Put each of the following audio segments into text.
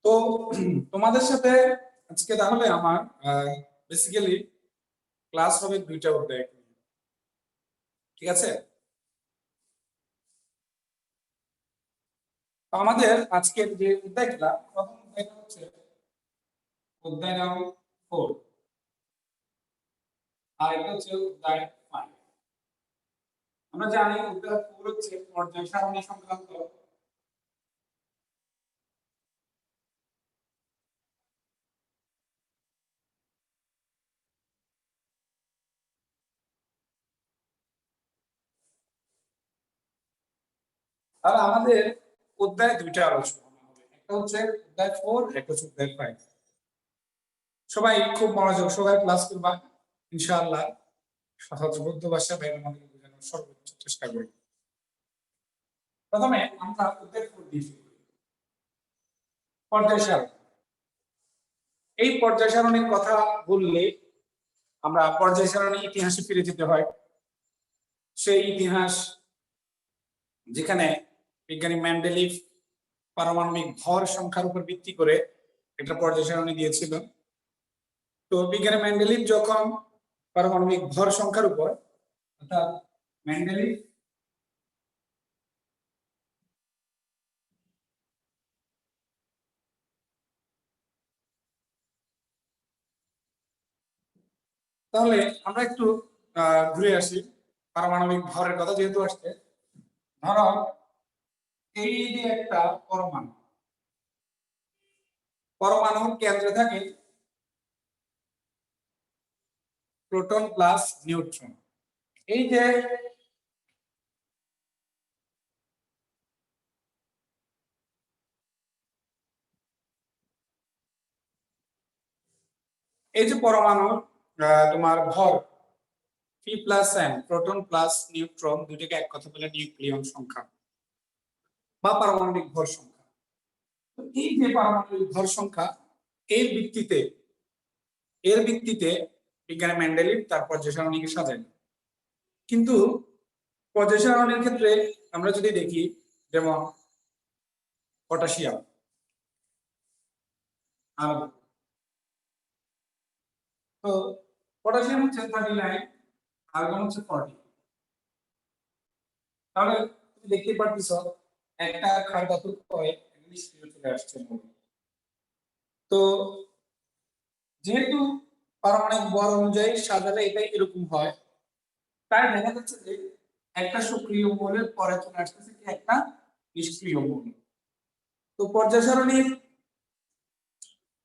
তো তোমাদের সাথে আজকে তাহলে আমার বেসিক্যালি ক্লাস হবে দুইটা অধ্যায়, ঠিক আছে? তো আমাদের আজকের যে অধ্যায়টা, প্রথম অধ্যায়টা হচ্ছে অধ্যায় নাম 4, আর এটা হচ্ছে অধ্যায় 5। আমরা জানি অধ্যায় 4 হচ্ছে পর্যায় সারণী সংক্রান্ত। আর আমাদের অধ্যায় দুইটা আলোচনা হবে, একটা হচ্ছে অধ্যায় 4, একটা হচ্ছে অধ্যায় 5। সবাই খুব মনোযোগ সহকারে ক্লাস করবা ইনশাআল্লাহ। সহজ বৌদ্ধ ভাষা বাইরে মনে বোঝানোর সর্বোচ্চ চেষ্টা করি। প্রথমে আমরা অধ্যায় 4 দিয়ে শুরু করি। পর্যায় সারণী। এই পর্যায় সারণীর কথা বললে আমরা পর্যায় সারণী ইতিহাসে ফিরে যেতে হয়। সেই ইতিহাস যেখানে বিজ্ঞানী মেন্ডেলিভ পারমাণবিক ভর সংখ্যার উপর ভিত্তি করে একটা পর্যায় সারণী দিয়েছিল। তো বিজ্ঞানী মেন্ডেলিভ যখন পারমাণবিক ভর সংখ্যার উপর, অর্থাৎ মেন্ডেলিভ তাহলে আমরা একটু ঘুরে আসি পারমাণবিক ভরের কথা যেহেতু আসছে। ধরো এই যে একটা পরমাণু, পরমাণুর কেন্দ্রে থাকে প্রোটন প্লাস নিউট্রন। এই যে পরমাণুর তোমার ভর P plus N, proton plus neutron, দুইটাকে এক কথা বলে নিউক্লিয়ন সংখ্যা বা পারমাণবিক ভর সংখ্যা। এই যে পারমাণবিক ভর সংখ্যা, এর ভিত্তিতে বিজ্ঞানী মেন্ডেলিভ তার পর্যায় সারণীকে সাজায়। কিন্তু পর্যায় সারণীর ক্ষেত্রে আমরা যদি দেখি, যেমন পটাশিয়াম আর তো পটাশিয়াম হচ্ছে 39, আর্গন হচ্ছে 40। তাহলে তুমি দেখতে পাচ্ছ একটা ক্ষার ধাতুর পরে নিষ্ক্রিয় চলে আসছে। তো যেহেতু পারমাণবিক ভর অনুযায়ী সাজালে এটা এরকম হয়, তাই দেখা যাচ্ছে যে একটা সক্রিয় মৌলের পরে চলে আসতেছে একটা নিষ্ক্রিয় মৌল। তো পর্যায় সারণীর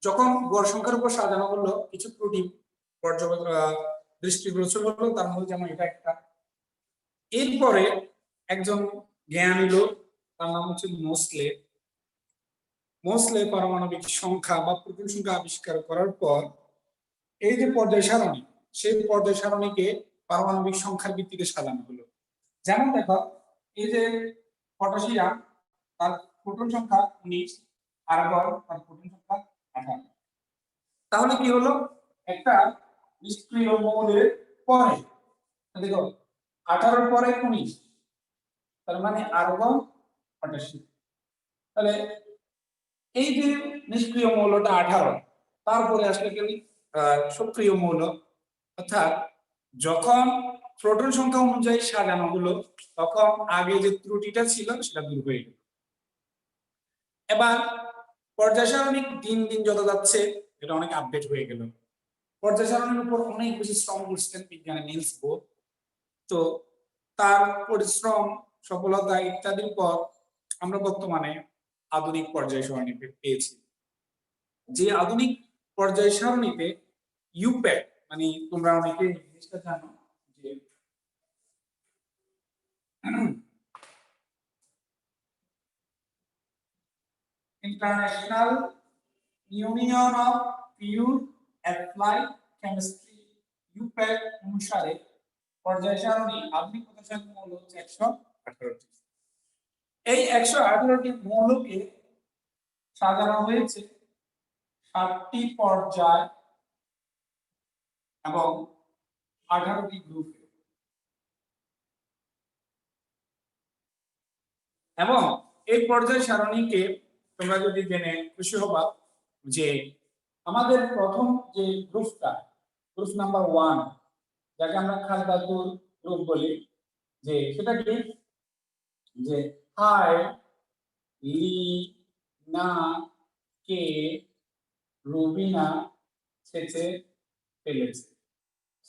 যখন ভর সংখ্যার উপর সাজানো হলো, কিছু ত্রুটি দৃষ্টিগোচর হলো, তার মধ্যে যেমন এটা একটা। এরপরে একজন জ্ঞানী লোক, তার নাম হচ্ছে মোসলে পারমাণবিক সংখ্যা বা প্রোটন সংখ্যা আবিষ্কার করার পর এই যে পর্যায় সারণী, সেই পর্যায় সারণীকে পারমাণবিক সংখ্যার ভিত্তিতে সাজানো হলো। যেমন দেখো, এই যে পটাশিয়াম, তার প্রোটন সংখ্যা 19, আর্গন তার প্রোটন সংখ্যা 18। তাহলে কি হলো, একটা নিষ্ক্রিয় মৌলের পরে দেখো 18 পরে 19, তার মানে আর্গন পটাশিয়াম। তাহলে এই যে নিষ্ক্রিয় মৌলটা 18, তারপরে আসলে কি সক্রিয় মৌল, অর্থাৎ যখন প্রোটন সংখ্যা অনুযায়ী সাজানো হলো তখন আগে যে ত্রুটিটা ছিল সেটা দূর হয়ে গেল। এবার পর্যায় সারণী দিন দিন যত যাচ্ছে এটা অনেক আপডেট হয়ে গেল। পর্যায় সারণীর উপর অনেক বেশি শ্রম করছেন বিজ্ঞানী নিলস বোর। তো তার পরিশ্রম, সফলতা ইত্যাদির পর আমরা বর্তমানে আধুনিক পর্যায় সারণী পেয়েছি। যে আধুনিক পর্যায় সারণীতে ইউপ্যাক, মানে তোমরা অনেকে জিনিসটা জানো যে international union of pure applied chemistry, IUPAC অনুসারে পর্যায় সারণী আধুনিক পর্যায় সারণী মৌল হচ্ছে 118টি। এই 118টি মৌলকে সাজানো হয়েছে 7টি পর্যায় এবং 18টি গ্রুপে। এবং এই পর্যায় সারণীকে তোমরা যদি জেনে খুশি হবা যে আমাদের প্রথম যে গ্রুপটা, গ্রুপ নাম্বার 1, যাকে আমরা ক্ষার ধাতুর গ্রুপ বলি, যে সেটা কি, যে হাই লি না কে রুবিনা ছেঁচে ফেলেছে।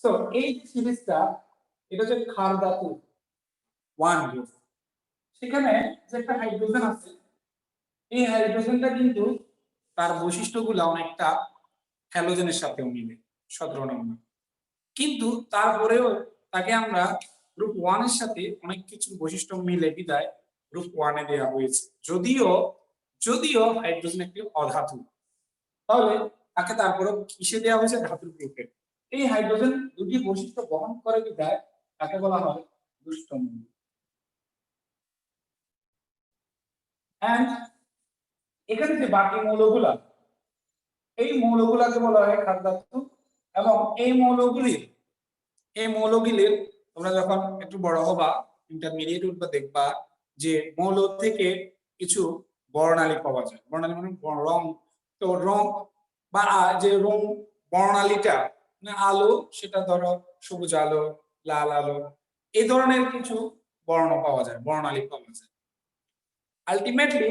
সো এই যে সিরিজটা, এটা হচ্ছে ক্ষার ধাতু 1 গ্রুপ। সেখানে যে একটা হাইড্রোজেন আছে, এই হাইড্রোজেনটা কিন্তু তার বৈশিষ্ট্যগুলো অনেকটা হ্যালোজেনের সাথেও মিলে 17 নম্বর, কিন্তু তারপরেও তাকে আমরা গ্রুপ 1 এর সাথে অনেক কিছু বৈশিষ্ট্য মিলে বিদায় গ্রুপ 1 এ দেওয়া হয়েছে। যদিও যদিও হাইড্রোজেন একটি অধাতু, তাহলে তাকে তারপরেও কিসে দেওয়া হয়েছে, ধাতুর গ্রুপে। এই হাইড্রোজেন দুটি বৈশিষ্ট্য বহন করে বিদায় তাকে বলা হয় দুষ্ট মৌল। এন্ড এখানে যে বাকি মৌলগুলা, এই মৌলগুলাকে বলা হয় ক্ষার ধাতু। এবং এই মৌলগুলির তোমরা যখন একটু বড় হবা, ইন্টারমিডিয়েট উঠবা, দেখবা যে মৌল থেকে কিছু বর্ণালী পাওয়া যায়। বর্ণালী মানে রং। তো রং বা যে রং বর্ণালীটা মানে আলো, সেটা ধরো সবুজ আলো, লাল আলো, এই ধরনের কিছু বর্ণ পাওয়া যায়, বর্ণালী পাওয়া যায়। আলটিমেটলি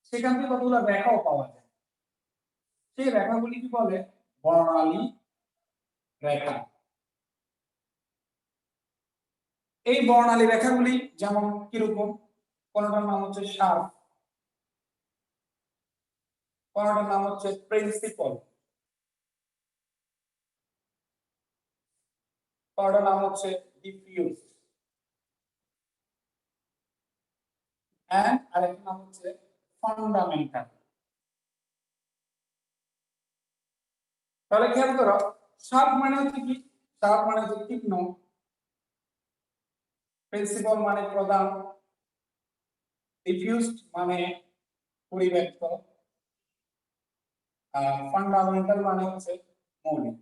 সেখান থেকে কতগুলো রেখাও পাওয়া যায়। সেই রেখাগুলি কি বলে, বর্ণালী রেখা। এই বর্ণালী রেখাগুলি যেমন কিরকম, কোনটার নাম হচ্ছে শার্প, কোনটার নাম হচ্ছে প্রিন্সিপাল, কোনটার নাম হচ্ছে ডিফিউজ, এন্ড আরেকটা নাম হচ্ছে ফান্ডামেন্টাল। তাহলে খেয়াল করো, শার্প মানে হচ্ছে কি, শার্প মানে হচ্ছে তীক্ষ্ণ, প্রিন্সিপাল মানে প্রধান, ডিফিউজড মানে পরিব্যাপ্ত, ফান্ডামেন্টাল মানে হচ্ছে মৌলিক।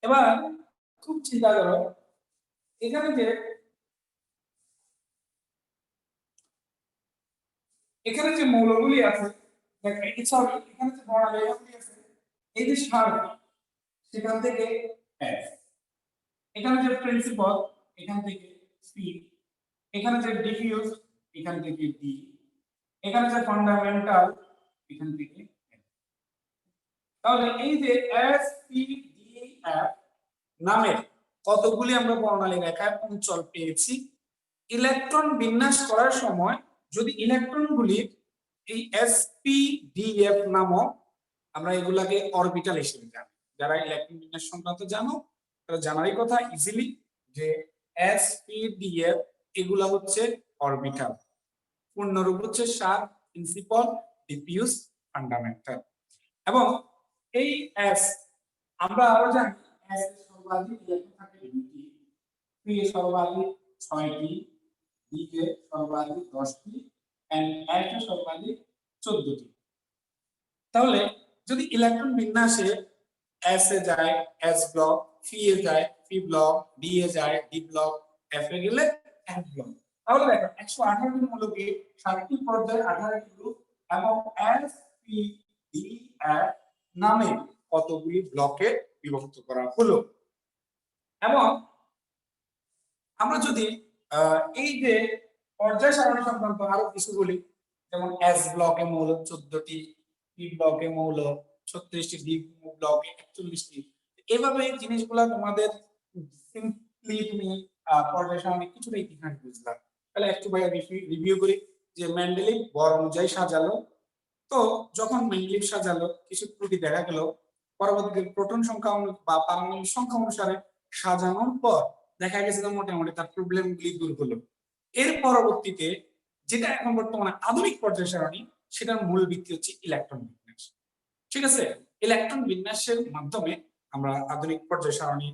এবার খুব চিন্তা করো, এখানে যে মৌলগুলি আছে, সরি এখানে যে বর্ণালী রেখাগুলি আছে, এই যে শার্প, সেখান থেকে এস, এখানে যে প্রিন্সিপাল, এখান থেকে সি, এখানে যে ডিফিউজ, এখান থেকে ডি, এখানে যে ফান্ডামেন্টাল, এখান থেকে এফ। তাহলে এই যে এস পি ডি এফ নামের কতগুলি আমরা বর্ণালী রেখার অঞ্চল পেয়েছি। ইলেকট্রন বিন্যাস করার সময় যদি ইলেকট্রনগুলি এই sp-df নামক, আমরা এগুলাকে অরবিটাল হিসেবে জানি। যারা ইলেকট্রন বিন্যাস সংক্রান্ত জানো তারা জানারই কথা ইজিলি, যে sp-df এগুলা হচ্ছে অরবিটাল, পূর্ণরূপ হচ্ছে শার্প, প্রিন্সিপাল, ডিফিউজ, ফান্ডামেন্টাল। এবং এই s আমরা আরো জানি, s এর সর্বাধিক ইলেকট্রন থাকে 2টি, p এর সর্বাধিক 6টি, d এর সর্বাধিক 10টি, এন্ড f এর সর্বাধিক 14টি। তাহলে যদি ইলেকট্রন বিন্যাসে s এ যায় s ব্লক, p এ যায় p ব্লক, d এ যায় d ব্লক, f এ গেলে f ব্লক। তাহলে দেখো 118টি মৌলকে 7টি পর্যায়ে 18টি গ্রুপ এবং sp-d-f নামে কতগুলি ব্লকে বিভক্ত করা হলো। এবং আমরা যদি এই যে পর্যায় সারণী সংক্রান্ত আরো কিছু বলি, যেমন এস ব্লকে মৌল 14টি, পি ব্লকে মৌল 36টি, ডি ব্লকে 41টি। এভাবে জিনিসগুলো তোমাদের সিম্পলি তুমি পর্যায় সারণী কিছুটা ইতিহাস বুঝলাম। তাহলে একটু ভাইয়া রিভিউ করি যে মেন্ডেলিভ বর অনুযায়ী সাজালো। তো যখন মেন্ডেলিভ সাজালো কিছু ত্রুটি দেখা গেল, পরবর্তীতে প্রোটন সংখ্যা বা পারমাণবিক সংখ্যা অনুসারে সাজানোর পর দেখা গেছে যে মোটামুটি তার প্রবলেমগুলি দূর হলো। এর পরবর্তীতে যেটা এখন বর্তমানে আধুনিক পর্যায় সারণী, সেটার মূল ভিত্তি হচ্ছে ইলেকট্রন বিন্যাস। ঠিক আছে, ইলেকট্রন বিন্যাসের মাধ্যমে আমরা আধুনিক পর্যায় সারণী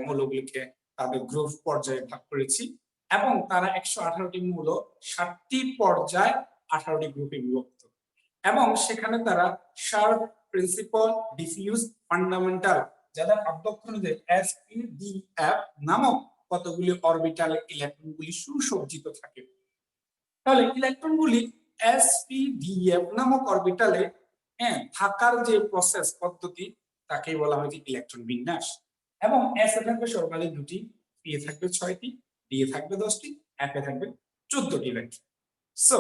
মৌলগুলিকে তাদের গ্রুপ পর্যায়ে ভাগ করেছি এবং তারা 118টি মৌল 7টি পর্যায় 18টি গ্রুপে বিভক্ত। এবং সেখানে তারা শার্প, প্রিন্সিপাল, ডিফিউজ, ফান্ডামেন্টাল, যাদের অধ্যক্ষ অনুযায়ী sp-d-f নামক কতগুলি অরবিটাল ইলেকট্রনগুলি সুসজ্জিত থাকে। তাহলে ইলেকট্রনগুলি sp-df নামক অরবিটালে হ্যাঁ থাকার যে প্রসেস পদ্ধতি তাকেই বলা হয় যে ইলেকট্রন বিন্যাস। এবং s এ থাকবে সর্বাধিক 2টি, p এ থাকবে 6টি, d এ থাকবে 10টি, f এ থাকবে 14টি ইলেকট্রন। সো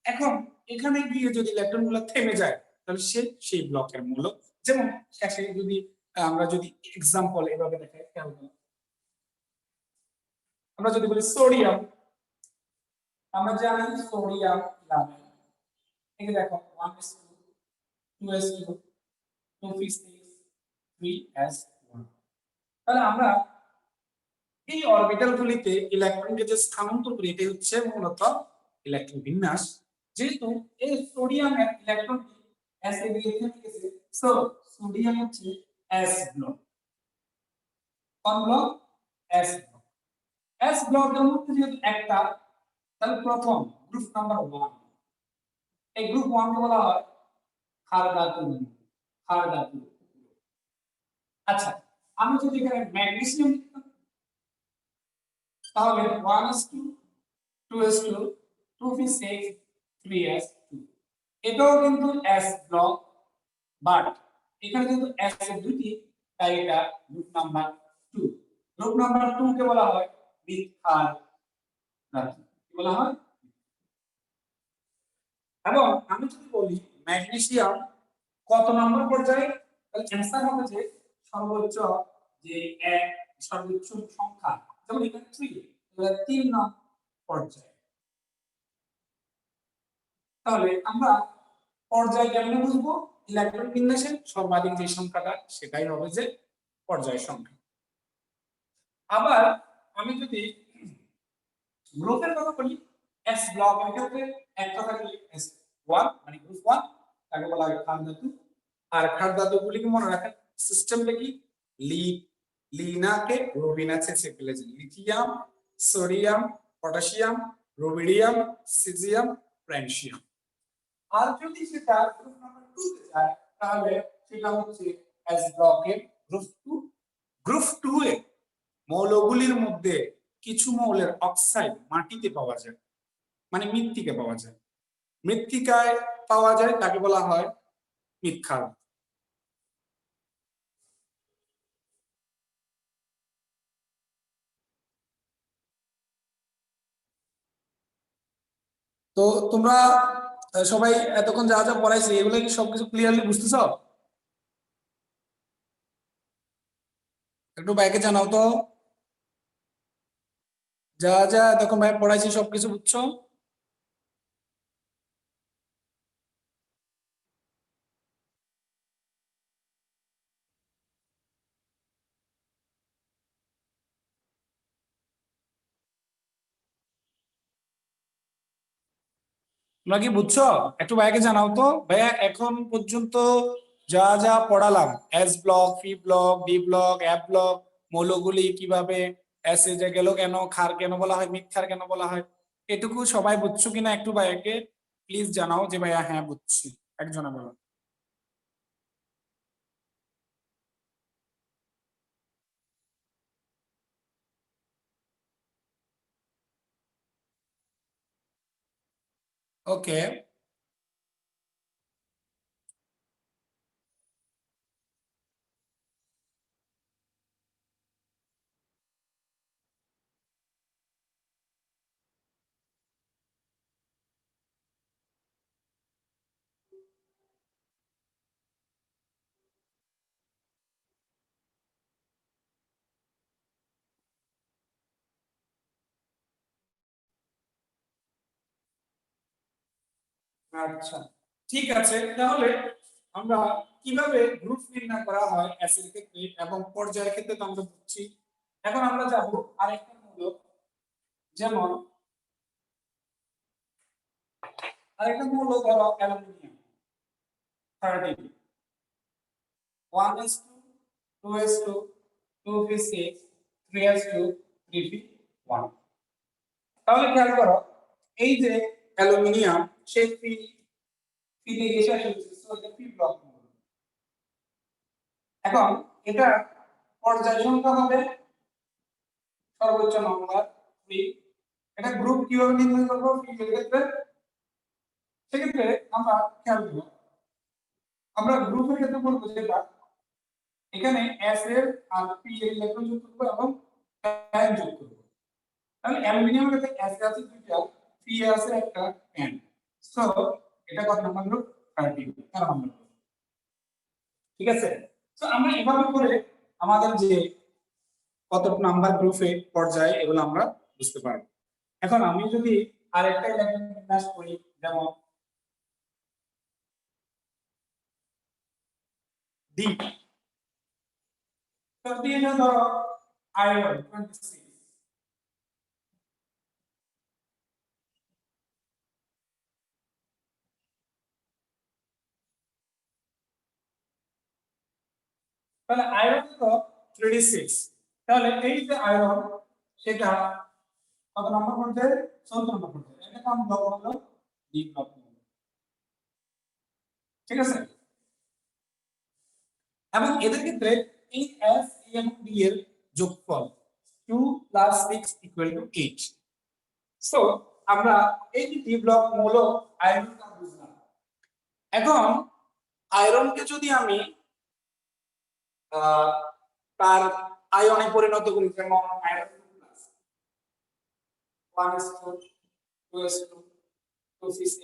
এখন এখানে গিয়ে যদি ইলেকট্রনগুলো থেমে যায় তাহলে সেই ব্লকের মূলক। যেমন শেষে যদি আমরা যদি এক্সাম্পল এভাবে দেখাই, খেয়াল করুন, আমরা যদি বলি সোডিয়াম, আমরা জানি সোডিয়াম নামে এই যে দেখো 1s2 2s2 2p6 3s1। তাহলে আমরা এই অরবিটাল গুলিতে ইলেকট্রনকে যে স্থানান্তর করি এটাই হচ্ছে মূলত ইলেকট্রন বিন্যাস। যেহেতু এই সোডিয়াম ইলেকট্রন s এ গিয়ে থেমে গেছে, সো সোডিয়াম হচ্ছে s ব্লক। কোন ব্লক? s block. s ব্লকের মধ্যে যেহেতু একটা, তাহলে প্রথম গ্রুপ নাম্বার 1, এই গ্রুপ 1 কে বলা হয় ক্ষার ধাতু। ক্ষার ধাতু। আচ্ছা, আমি যদি এখানে ম্যাগনেসিয়াম তাহলে 1s2 2s2 2p6 3s2, এটাও কিন্তু s ব্লক, বাট এখানে কিন্তু s এর দুটি, তাই এটা গ্রুপ নাম্বার 2। গ্রুপ নাম্বার 2 কে বলা হয় মৃৎক্ষার ধাতু। কি বলা হয়? এবং আমি যদি বলি ম্যাগনেসিয়াম কত নম্বর পর্যায়ে, তাহলে অ্যান্সার হবে যে সর্বোচ্চ যে এক সর্বোচ্চ সংখ্যা, যেমন এখানে 3, তাহলে 3 নং পর্যায়ে। তাহলে আমরা পর্যায় কেমনে বুঝবো? ইলেকট্রন বিন্যাসের সর্বাধিক যে সংখ্যাটা সেটাই হবে যে পর্যায় সংখ্যা। আবার আমি যদি গ্রুপের কথা বলি, s ব্লক এর ক্ষেত্রে একটা থাকলে s1 মানে গ্রুপ 1, তাকে বলা হয় ক্ষার ধাতু। আর ক্ষার ধাতুগুলিকে মনে রাখেন সিস্টেমটা কি, লিনাকে রুবিনাসে সে ফেলেছে, lithium, sodium, potassium, rubidium, caesium, francium. আর যদি সেটা গ্রুপ নাম্বার 2 তে যায় তাহলে সেটা হচ্ছে s ব্লকের গ্রুপ 2। গ্রুপ 2 এ মৌলগুলির মধ্যে কিছু মৌলের অক্সাইড মাটিতে পাওয়া যায়, মানে মৃত্তিকা পাওয়া যায়। মৃত্তিকায় পাওয়া যায় তাকে বলা হয় মৃৎক্ষার। তো তোমরা সবাই এতক্ষণ যা যা পড়াইছি এগুলো কি সবকিছু ক্লিয়ারলি বুঝতেছ? একটু বাইকে জানাও তো যা যা এতক্ষণ ভাই পড়াইছি সবকিছু বুঝছো? তোমরা কি বুঝছো? একটু ভাইকে জানাও তো ভাইয়া এখন পর্যন্ত যা যা পড়ালাম, S block, P block, D block, F block, মৌলগুলি কিভাবে এস এ গেল, কেন ক্ষার কেন বলা হয়, মৃৎক্ষার কেন বলা হয়, এটুকু সবাই বুঝছো কিনা একটু ভাইয়াকে প্লিজ জানাও যে ভাইয়া হ্যাঁ বুঝছি। একজনে বলো। ওকে, আচ্ছা ঠিক আছে, তাহলে আমরা কিভাবে গ্রুপ নির্ণয় করা হয় অ্যাসিড ক্ষেত্রে এবং পর্যায়ের ক্ষেত্রে তো আমরা বুঝছি। এখন আমরা যাব আরেকটা মূলক, যেমন আরেকটা মূলক ধরো aluminium 30, 1s2 2s2 2p6 3s2 3p1। তাহলে খেয়াল করো এই যে অ্যালুমিনিয়াম সেই ফিতে এসে আসলে পি ব্লক। এখন এটা পর্যায় সংখ্যা হবে সর্বোচ্চ নম্বর 3। এটা গ্রুপ কিভাবে নির্ণয় করব? পি এর ক্ষেত্রে সেক্ষেত্রে আমরা খেয়াল করব, আমরা গ্রুপের ক্ষেত্রে বলবো যেটা এখানে এস এর আর পি এর ইলেকট্রন যোগ করব এবং এন যোগ করব। তাহলে অ্যালুমিনিয়ামের ক্ষেত্রে এস এ আছে দুইটা, পি এ আছে একটা, এন। সো এটা কত নাম্বার গ্রুপ? 13 13 number group. ঠিক আছে? সো আমরা এভাবে করে আমাদের যে কত নাম্বার গ্রুপে পর্যায়ে এগুলো আমরা বুঝতে পারবো। এখন আমি যদি আরেকটা ইলেকট্রন বিন্যাস করি, যেমন ডি, তো ডি এটা ধরো আয়রন 26, তাহলে আয়রন তো 36, তাহলে এই যে আয়রন সেটা কত নম্বর পর্যায়ে? 14 নম্বর পর্যায়ে। এটা কোন ব্লক হলো? D block. ঠিক আছে? এবং এদের ক্ষেত্রে এই এস এবং ডি এর যোগফল 2 + 6 = 8। সো আমরা এই যে ডি ব্লক মৌল আয়রনটা বুঝলাম। এখন আয়রনকে যদি আমি তার আয়নে পরিণত করি, যেমন iron plus 1s2 2s2 2c6,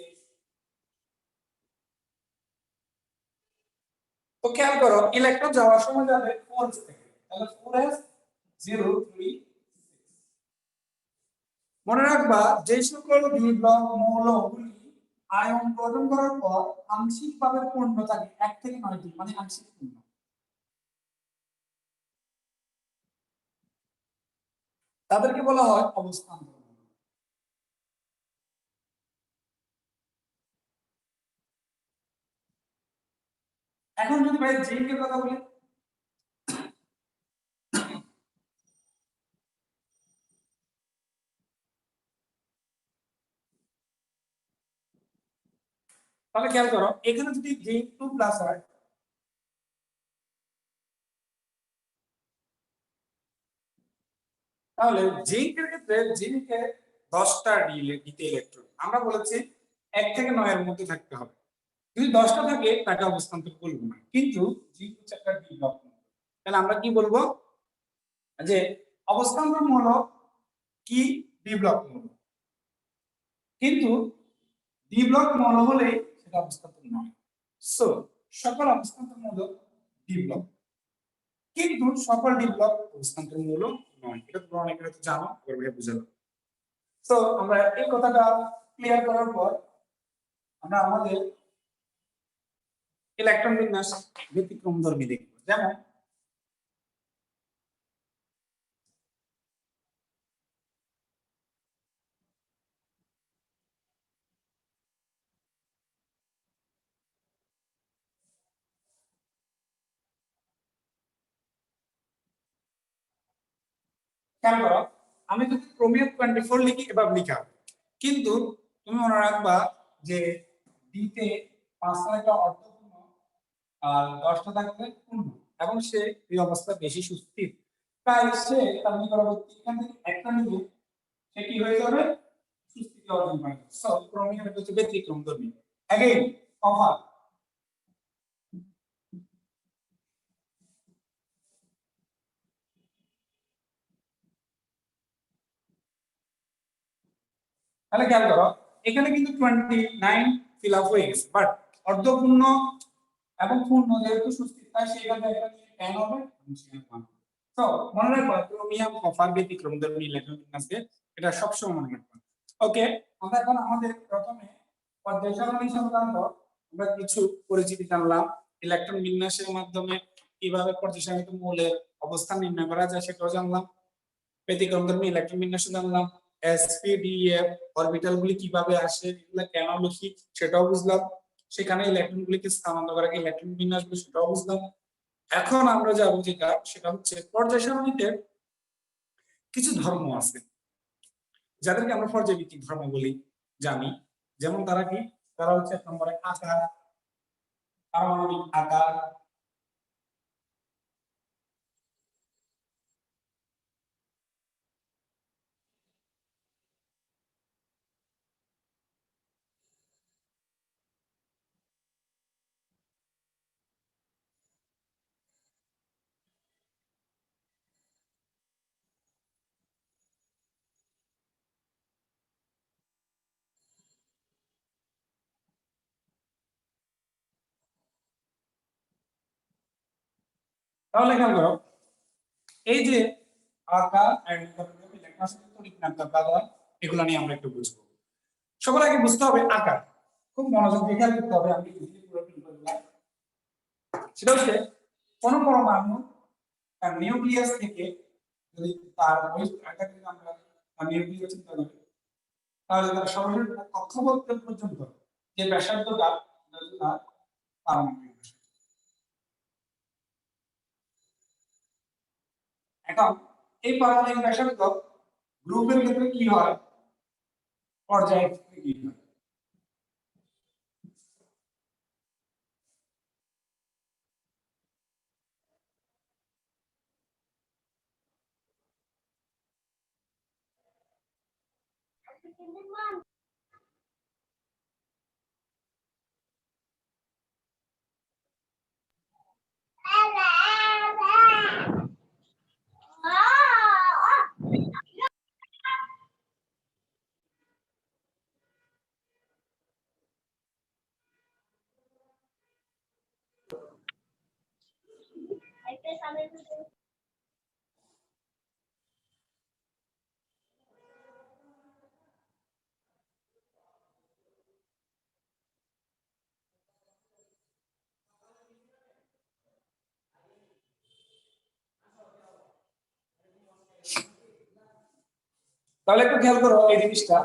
তো খেয়াল করো ইলেকট্রন যাওয়ার সময় যাবে 4s থেকে, তাহলে 4s 0 3 মনে রাখবা যে সকল ডি ব্লক মৌলগুলি আয়ন গ্রহণ করার পর আংশিকভাবে পূর্ণ থাকে 1 থেকে 9টি, মানে আংশিক পূর্ণ, তাদেরকে বলা হয় অবস্থান্তর মৌল। এখন যদি ভাই জিঙ্ক এর কথা বলি, তাহলে খেয়াল করো এখানে যদি জিঙ্ক 2+ হয়, তাহলে জিঙ্কের ক্ষেত্রে জিঙ্কে 10টা ডিতে ইলেকট্রন, আমরা বলেছি 1 থেকে 9 এর মধ্যে থাকতে হবে। যদি 10টা থাকে তাকে অবস্থান্তর বলবো না, কিন্তু জিঙ্ক হচ্ছে একটা ডি ব্লক মৌল, তাহলে আমরা কি বলবো? যে অবস্থান্তর মৌল কি? ডি ব্লক মৌল। কিন্তু ডি ব্লক মৌল হলে সেটা অবস্থান্তর নয়। সো সকল অবস্থান্তর মৌল ডি ব্লক, কিন্তু সকল ডি ব্লক অবস্থান্তর মৌল নয়। এটা তোমরা অনেকে হয়তো জানো, এভাবে বুঝাবো। সো আমরা এই কথাটা ক্লিয়ার করার পর আমরা আমাদের ইলেকট্রন বিন্যাস ব্যতিক্রমধর্মী দেখব। যেমন খেয়াল করো, আমি যদি ক্রোমিয়াম 24 লিখি এভাবে লিখা হবে, কিন্তু তুমি মনে রাখবা যে ডিতে 5টা একটা অর্ধপূর্ণ আর 10টা থাকবে পূর্ণ, এবং সে এই অবস্থা বেশি সুস্থির, তাই সে তার পরবর্তী এখান থেকে একটা নিলে সে কি হয়ে যাবে? সুস্থিতি অর্জন করে। সো ক্রোমিয়াম এটা হচ্ছে ব্যতিক্রমধর্মী। अगेन কমা, তাহলে খেয়াল করো এখানে কিন্তু 29 ফিল আপ হয়ে গেছে, বাট অর্ধপূর্ণ এবং পূর্ণ যেহেতু সুস্থির, তাই সেখানে একটা নিয়ে 10 হবে এবং সেখানে 1 হবে। তো মনে রাখবা ক্রোমিয়াম কপার ব্যতিক্রমধর্মী ইলেকট্রন বিন্যাসে, এটা সবসময় মনে রাখবা। ওকে, আমরা এখন আমাদের প্রথমে পর্যায় সারণী সংক্রান্ত আমরা কিছু পরিচিতি জানলাম। ইলেকট্রন বিন্যাসের মাধ্যমে কিভাবে পর্যায় সারণীতে মৌলের অবস্থান নির্ণয় করা যায় সেটাও জানলাম। ব্যতিক্রমধর্মী ইলেকট্রন বিন্যাস জানলাম। sp-df অরবিটাল গুলি কিভাবে আসে, এগুলো কেন লিখি সেটাও বুঝলাম। সেখানে ইলেকট্রন গুলিকে স্থানান্তর করা ইলেকট্রন বিন্যাস গুলো সেটাও বুঝলাম। এখন আমরা যাব যেটা, সেটা হচ্ছে পর্যায় সারণীতে কিছু ধর্ম আছে যাদেরকে আমরা পর্যায়ভিত্তিক ধর্ম বলি জানি। যেমন তারা কি? তারা হচ্ছে 1 নম্বরে আকার, পারমাণবিক আকার, তাহলে খেয়াল করো এই যে আকার এগুলো নিয়ে আমরা একটু বুঝবো। সবার আগে বুঝতে হবে আকার, খুব মনোযোগ দিয়ে খেয়াল করতে হবে। আমি সেটা হচ্ছে কোন পরমাণু তার নিউক্লিয়াস থেকে যদি তার আকার থেকে আমরা নিউক্লিয়াস চিন্তা করি, তাহলে তার সর্বশেষ কক্ষপথ পর্যন্ত যে ব্যাসার্ধটা তার পারমাণবিক ব্যাসার্ধ। এখন এই পারমাণবিক ব্যাসার্ধ গ্রুপের ক্ষেত্রে কি হয়, পর্যায়ের ক্ষেত্রে কি হয়। তাহলে একটু খেয়াল করো এই জিনিসটা।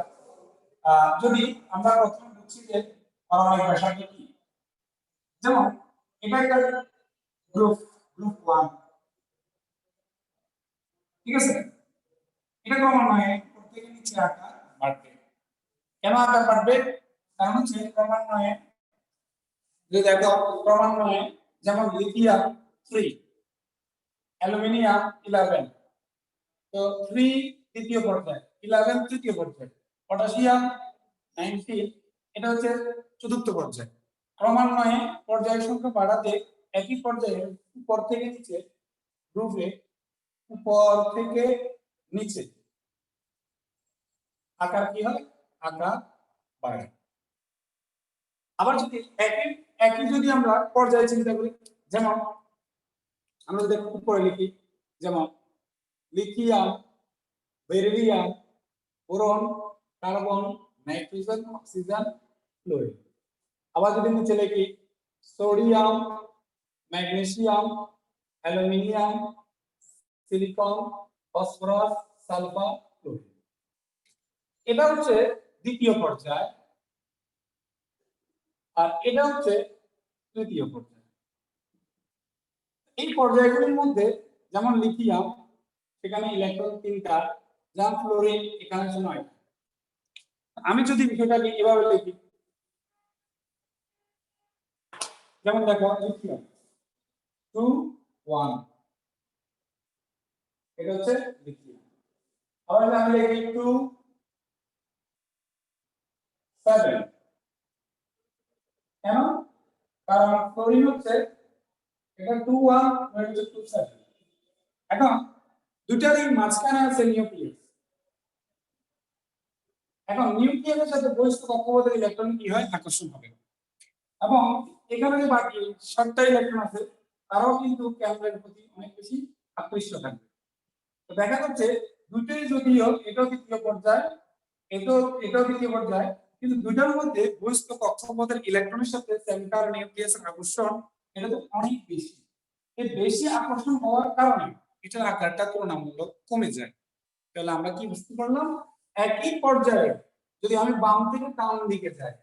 যদি আমরা প্রথমে বুঝছি যে পারমাণবিক ব্যাসার্ধ কি, যেমন এটা একটা গ্রুপ গ্রুপ 1, ঠিক আছে। এটা ক্রমান্বয়ে প্রত্যেকের নিচে আকার বাড়বে। কেন আকার বাড়বে? কারণ হচ্ছে ক্রমান্বয়ে যদি দেখো ক্রমান্বয়ে, যেমন লিথিয়াম 3, অ্যালুমিনিয়াম 11, তো 3 দ্বিতীয় পর্যায়ে, 11 তৃতীয় পর্যায়ে, পটাশিয়াম 19 এটা হচ্ছে চতুর্থ পর্যায়ে। ক্রমান্বয়ে পর্যায়ের সংখ্যা বাড়াতে একই পর্যায়ে উপর থেকে নিচে গ্রুপে উপর থেকে নিচে আকার কি হয়, আকার বাড়ে। আবার যদি একই একই যদি আমরা পর্যায়ে চিন্তা করি, যেমন আমরা যদি উপরে লিখি, যেমন lithium, beryllium, boron, carbon, nitrogen, oxygen, fluorine. আবার যদি নিচে লিখি sodium, magnesium, aluminium, silicon, phosphorus, sulphur, chlorine. এটা হচ্ছে দ্বিতীয় পর্যায়, আর এটা হচ্ছে তৃতীয় পর্যায়। এই পর্যায়গুলির মধ্যে যেমন লিথিয়াম, সেখানে ইলেকট্রন 3টা, যেমন ফ্লোরিন এখানে 9টা। আমি যদি বিষয়টাকে এভাবে লিখি, যেমন দেখো লিথিয়াম 2 1, এটা হচ্ছে লিথিয়াম। আবার আমি লিখি 2 7, কেন? কারণ ফ্লোরিন হচ্ছে এটা 2 1, এটা হচ্ছে 2 7। এখন দুটারই মাঝখানে আছে নিউক্লিয়াস। এখন নিউক্লিয়াসের সাথে বহিস্থ কক্ষপথের ইলেকট্রন কি হয়, আকর্ষণ হবে, এবং এখানে যে বাকি 7টা ইলেকট্রন আছে তারাও কিন্তু কেন্দ্রের প্রতি অনেক বেশি আকৃষ্ট থাকবে। তো দেখা যাচ্ছে দুটোই যদিও এটাও দ্বিতীয় পর্যায়ে, এটাও দ্বিতীয় পর্যায়ে, কিন্তু দুটার মধ্যে বহিস্থ কক্ষপথের ইলেকট্রনের সাথে সেন্টার নিউক্লিয়াসের আকর্ষণ এটা তো অনেক বেশি। এই বেশি আকর্ষণ হওয়ার কারণে এটার আকারটা তুলনামূলক কমে যায়। তাহলে আমরা কি বুঝতে পারলাম, একই পর্যায়ে যদি আমি বাম থেকে ডান দিকে যাই,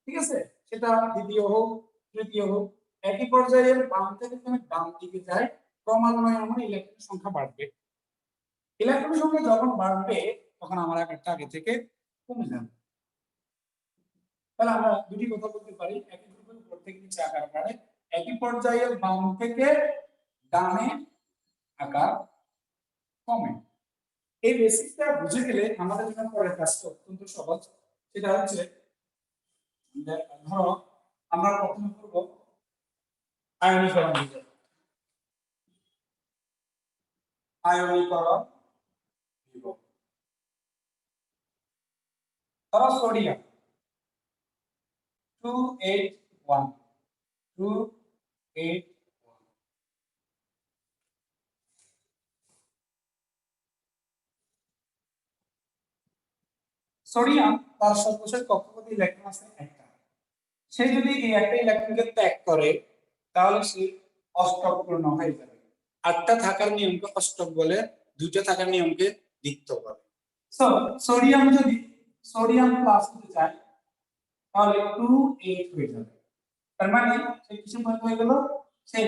ঠিক আছে, সেটা দ্বিতীয় হোক তৃতীয় হোক, একই পর্যায়ে বাম থেকে আমি ডান দিকে যাই, ক্রমান্বয়ে আমার ইলেকট্রনের সংখ্যা বাড়বে। ইলেকট্রনের সংখ্যা যখন বাড়বে তখন আমার আকারটা আগে থেকে কমে যাবে। তাহলে আমরা দুটি কথা বলতে পারি, একই গ্রুপের উপর থেকে নিচে আকার বাড়ে, একই পর্যায়ে বাম থেকে ডানে আকার কমে। এই বেসিকটা বুঝে গেলে আমাদের জন্য পরের কাজটা অত্যন্ত সহজ। সেটা হচ্ছে ধরো আমরা প্রথমে করব আয়নীকরণ। আয়নীকরণ বিভব। ধরো সোডিয়াম 281, 281, সোডিয়াম তার সর্বশেষ কক্ষপথে ইলেকট্রন আছে একটা, সে যদি এই একটা ইলেকট্রনকে ত্যাগ করে তাহলে সে অষ্টক পূর্ণ হয়ে যাবে। আটটা থাকার নিয়মকে অষ্টক বলে, দুইটা থাকার নিয়মকে দ্বিত্ব বলে। সো সোডিয়াম যদি সোডিয়াম প্লাস হতে চায় তাহলে 2 8 হয়ে যাবে। তার মানে সে কিছু হয়ে গেল, সে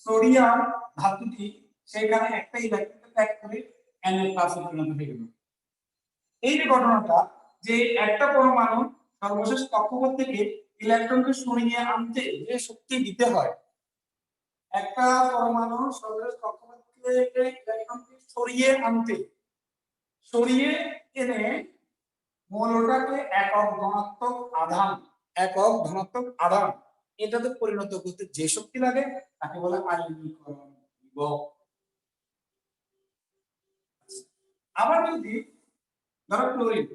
সোডিয়াম ধাতুটি সেখানে একটা ইলেকট্রন ত্যাগ করে Na প্লাসে পরিণত হয়ে গেল। এই যে ঘটনাটা, যে একটা পরমাণু সর্বশেষ কক্ষপথ থেকে ইলেকট্রনকে সরিয়ে আনতে যে শক্তি দিতে হয়, একটা পরমাণু সর্বশেষ কক্ষপথ থেকে ইলেকট্রনকে সরিয়ে এনে মৌলটাকে একক ধনাত্মক আধান এটাতে পরিণত করতে যে শক্তি লাগে তাকে বলে আয়নীকরণ বিভব। আবার যদি ধরো ক্লোরিন,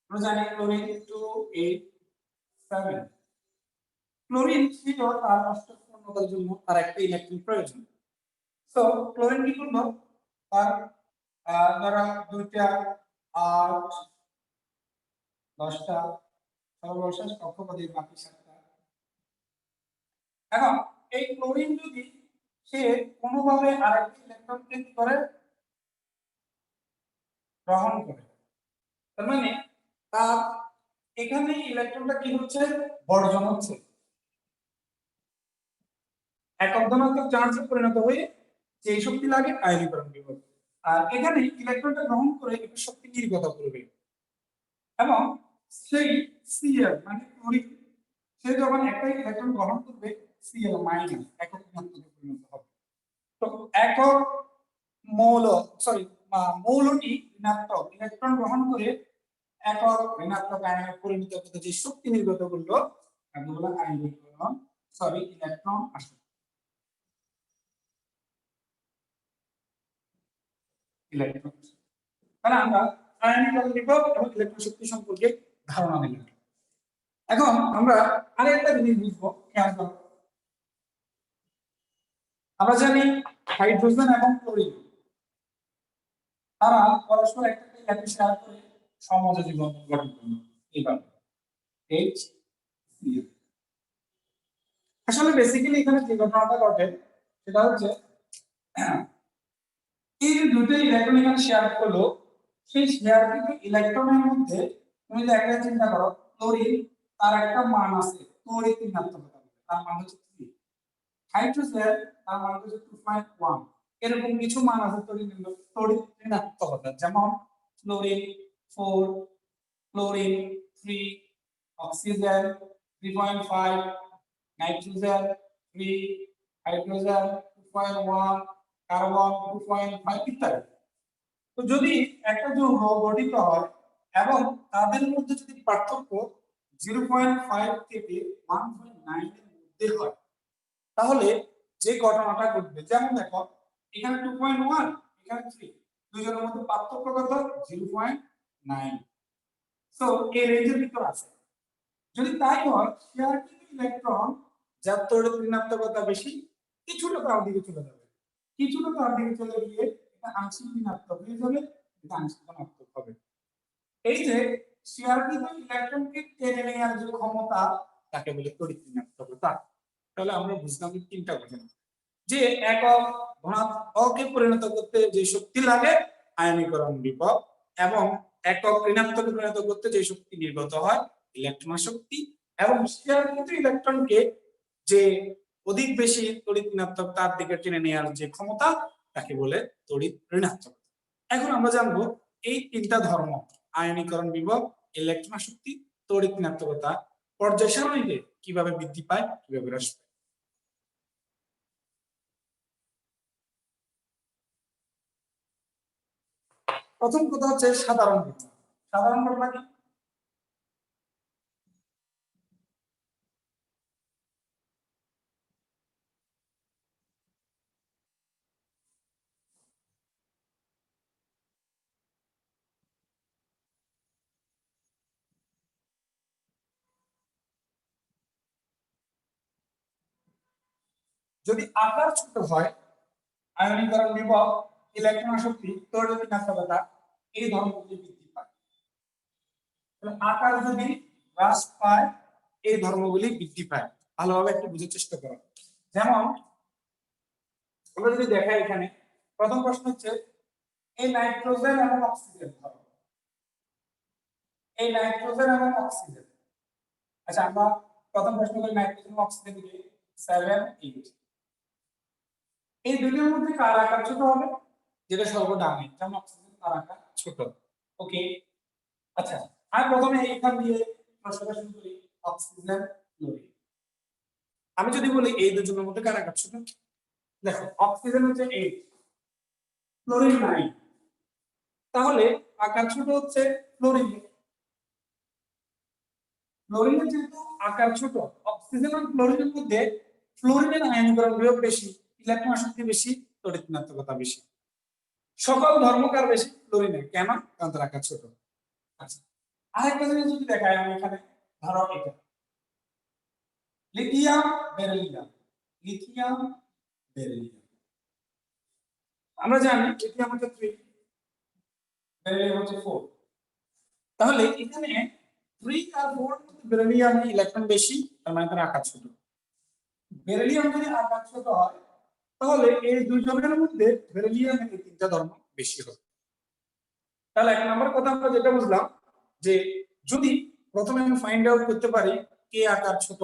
আমরা জানি ক্লোরিন 2 8 7, ক্লোরিন ছিল তার অষ্টক পূর্ণতার জন্য তার একটা ইলেকট্রন প্রয়োজন। তো ক্লোরিন কি করলো, তার ধরা 2টা 8 10টা সর্বশেষ কক্ষপথে বাকি 7টা। এখন এই ক্লোরিন যদি সে কোনোভাবে আরেকটি ইলেকট্রনকে কি করে গ্রহণ করে, তার মানে তার এখানে ইলেকট্রনটা কি হচ্ছে, বর্জন হচ্ছে, একক ধনাত্মক চার্জে পরিণত হয়ে যে শক্তি লাগে আয়নীকরণ বিভব। আর এখানে ইলেকট্রনটা গ্রহণ করে একটু শক্তি নির্গত করবে এবং সেই Cl মানে ক্লোরিন সে যখন একটা ইলেকট্রন গ্রহণ করবে Cl মাইনাস একক ধনাত্মকে পরিণত হবে। তো একক মৌলটি ঋণাত্মক ইলেকট্রন গ্রহণ করে একক ঋণাত্মক আয়নে পরিণত করতে যে শক্তি নির্গত করলো তাকে বলা আয়নীকরণ ইলেকট্রন আসক্তি। ইলেকট্রন তাহলে আমরা আয়নীকরণ বিভব এবং ইলেকট্রন শক্তি সম্পর্কে ধারণা নিলাম। এখন আমরা আরেকটা জিনিস বুঝবো, খেয়াল করো। আমরা জানি হাইড্রোজেন এবং ক্লোরিন তারা পরস্পর একটা ইলেকট্রন শেয়ার করে সমযোজী বন্ধন গঠন করলো এইভাবে HCl। আসলে বেসিক্যালি এখানে যে ঘটনাটা ঘটে সেটা হচ্ছে এই যে দুটো ইলেকট্রন এখানে শেয়ার করলো, সেই শেয়ারকৃত ইলেকট্রনের মধ্যে তুমি যে একটা চিন্তা করো, ক্লোরিন তার একটা মান আছে, ক্লোরিন ঋণাত্মকতা তার মান হচ্ছে 3, হাইড্রোজেন তার মান হচ্ছে 2.1, এরকম কিছু মান আছে ক্লোরিন ঋণাত্মকতা, যেমন chlorine 4, chlorine 3, oxygen 3.5, nitrogen 3, hydrogen 2.1, carbon 2.5 ইত্যাদি। তো যদি একটা যৌগ গঠিত হয় এবং তাদের মধ্যে যদি পার্থক্য 0.5 থেকে 1.9 এর মধ্যে হয়, তাহলে যে ঘটনাটা ঘটবে, যেমন দেখো এখানে 2.1 এখানে 3, দুইজনের মধ্যে পার্থক্য কত 0.9। সো এই রেঞ্জের ভিতর আছে। যদি তাই হয় শেয়ার কিন্তু ইলেকট্রন যার তড়িৎ ঋণাত্মকতা বেশি কিছুটা তার দিকে চলে যাবে, কিছুটা তার দিকে চলে গিয়ে এটা আংশিক ঋণাত্মক হয়ে যাবে, এটা আংশিক ধনাত্মক হবে। এই যে শেয়ার কিন্তু ইলেকট্রনকে টেনে নেওয়ার যে ক্ষমতা তাকে বলে তড়িৎ ঋণাত্মকতা। তাহলে আমরা বুঝলাম তিনটা ঘটনা, যে একক ধনাত্মকে পরিণত করতে যে শক্তি লাগে আয়নীকরণ বিভব, এবং একক ঋণাত্মকে পরিণত করতে যে শক্তি নির্গত হয় ইলেকট্রন শক্তি, এবং শেয়ার কিন্তু ইলেকট্রনকে যে অধিক বেশি তড়িৎ ঋণাত্মক তার দিকে টেনে নেওয়ার যে ক্ষমতা তাকে বলে তড়িৎ ঋণাত্মক। এখন আমরা জানবো এই তিনটা ধর্ম আয়নীকরণ বিভব, ইলেকট্রন শক্তি, তড়িৎ ঋণাত্মকতা পর্যায় সারণীতে কিভাবে বৃদ্ধি পায় কিভাবে হ্রাস পায়। প্রথম কথা হচ্ছে সাধারণ ঘটনা। সাধারণ ঘটনা কি? যদি আকার ছোট হয় আয়নীকরণ বিভব, ইলেকট্রন শক্তি, তড়িৎ ঋণাত্মকতা এই ধর্মগুলি বৃদ্ধি পায়। তাহলে আকার যদি হ্রাস পায় এই ধর্মগুলি বৃদ্ধি পায়। ভালোভাবে একটু বুঝার চেষ্টা করো। যেমন আমরা যদি দেখাই এখানে প্রথম প্রশ্ন হচ্ছে এই নাইট্রোজেন এবং অক্সিজেন ধরো, এই নাইট্রোজেন এবং অক্সিজেন। আচ্ছা আমরা প্রথম প্রশ্ন করি নাইট্রোজেন এবং অক্সিজেন দিকে 7 8। এই দুটোর মধ্যে কার আকার ছোট হবে? যেটা সর্বডানে, যেমন অক্সিজেন তার আকার ছোট। ওকে, আচ্ছা আমি প্রথমে এইখান দিয়ে প্রশ্নটা শুরু করি, অক্সিজেন ক্লোরিন। আমি যদি বলি এই দুজনের মধ্যে কার আকার ছোট, দেখো অক্সিজেন হচ্ছে 8, ক্লোরিন 9, তাহলে আকার ছোট হচ্ছে ক্লোরিন। ক্লোরিনের যেহেতু আকার ছোট, অক্সিজেন আর ক্লোরিনের মধ্যে ফ্লোরিনের আয়নীকরণ বিভব বেশি, ইলেকট্রন আসক্তি বেশি, তড়িৎ ঋণাত্মকতা বেশি। সকল ধর্মকার বেশি ক্লোরিনের, কেন? কারণ তার আকার ছোট। আচ্ছা আরেকটা জিনিস যদি দেখাই আমি এখানে, ধরো এটা লিথিয়াম বেরিলিয়াম, লিথিয়াম বেরিলিয়াম। আমরা জানি লিথিয়াম হচ্ছে 3, বেরিলিয়াম হচ্ছে 4। তাহলে এখানে 3 আর 4 এর মধ্যে বেরিলিয়ামে ইলেকট্রন বেশি, তার মানে তার আকার ছোট। বেরিলিয়াম যদি আকার ছোট হয় তাহলে এই দুইজনের মধ্যে বেরিলিয়ামের এই তিনটা ধর্ম বেশি হবে। তাহলে এক নম্বর কথা আমরা যেটা বুঝলাম যে যদি প্রথমে আমি ফাইন্ড আউট করতে পারি কে আকার ছোট,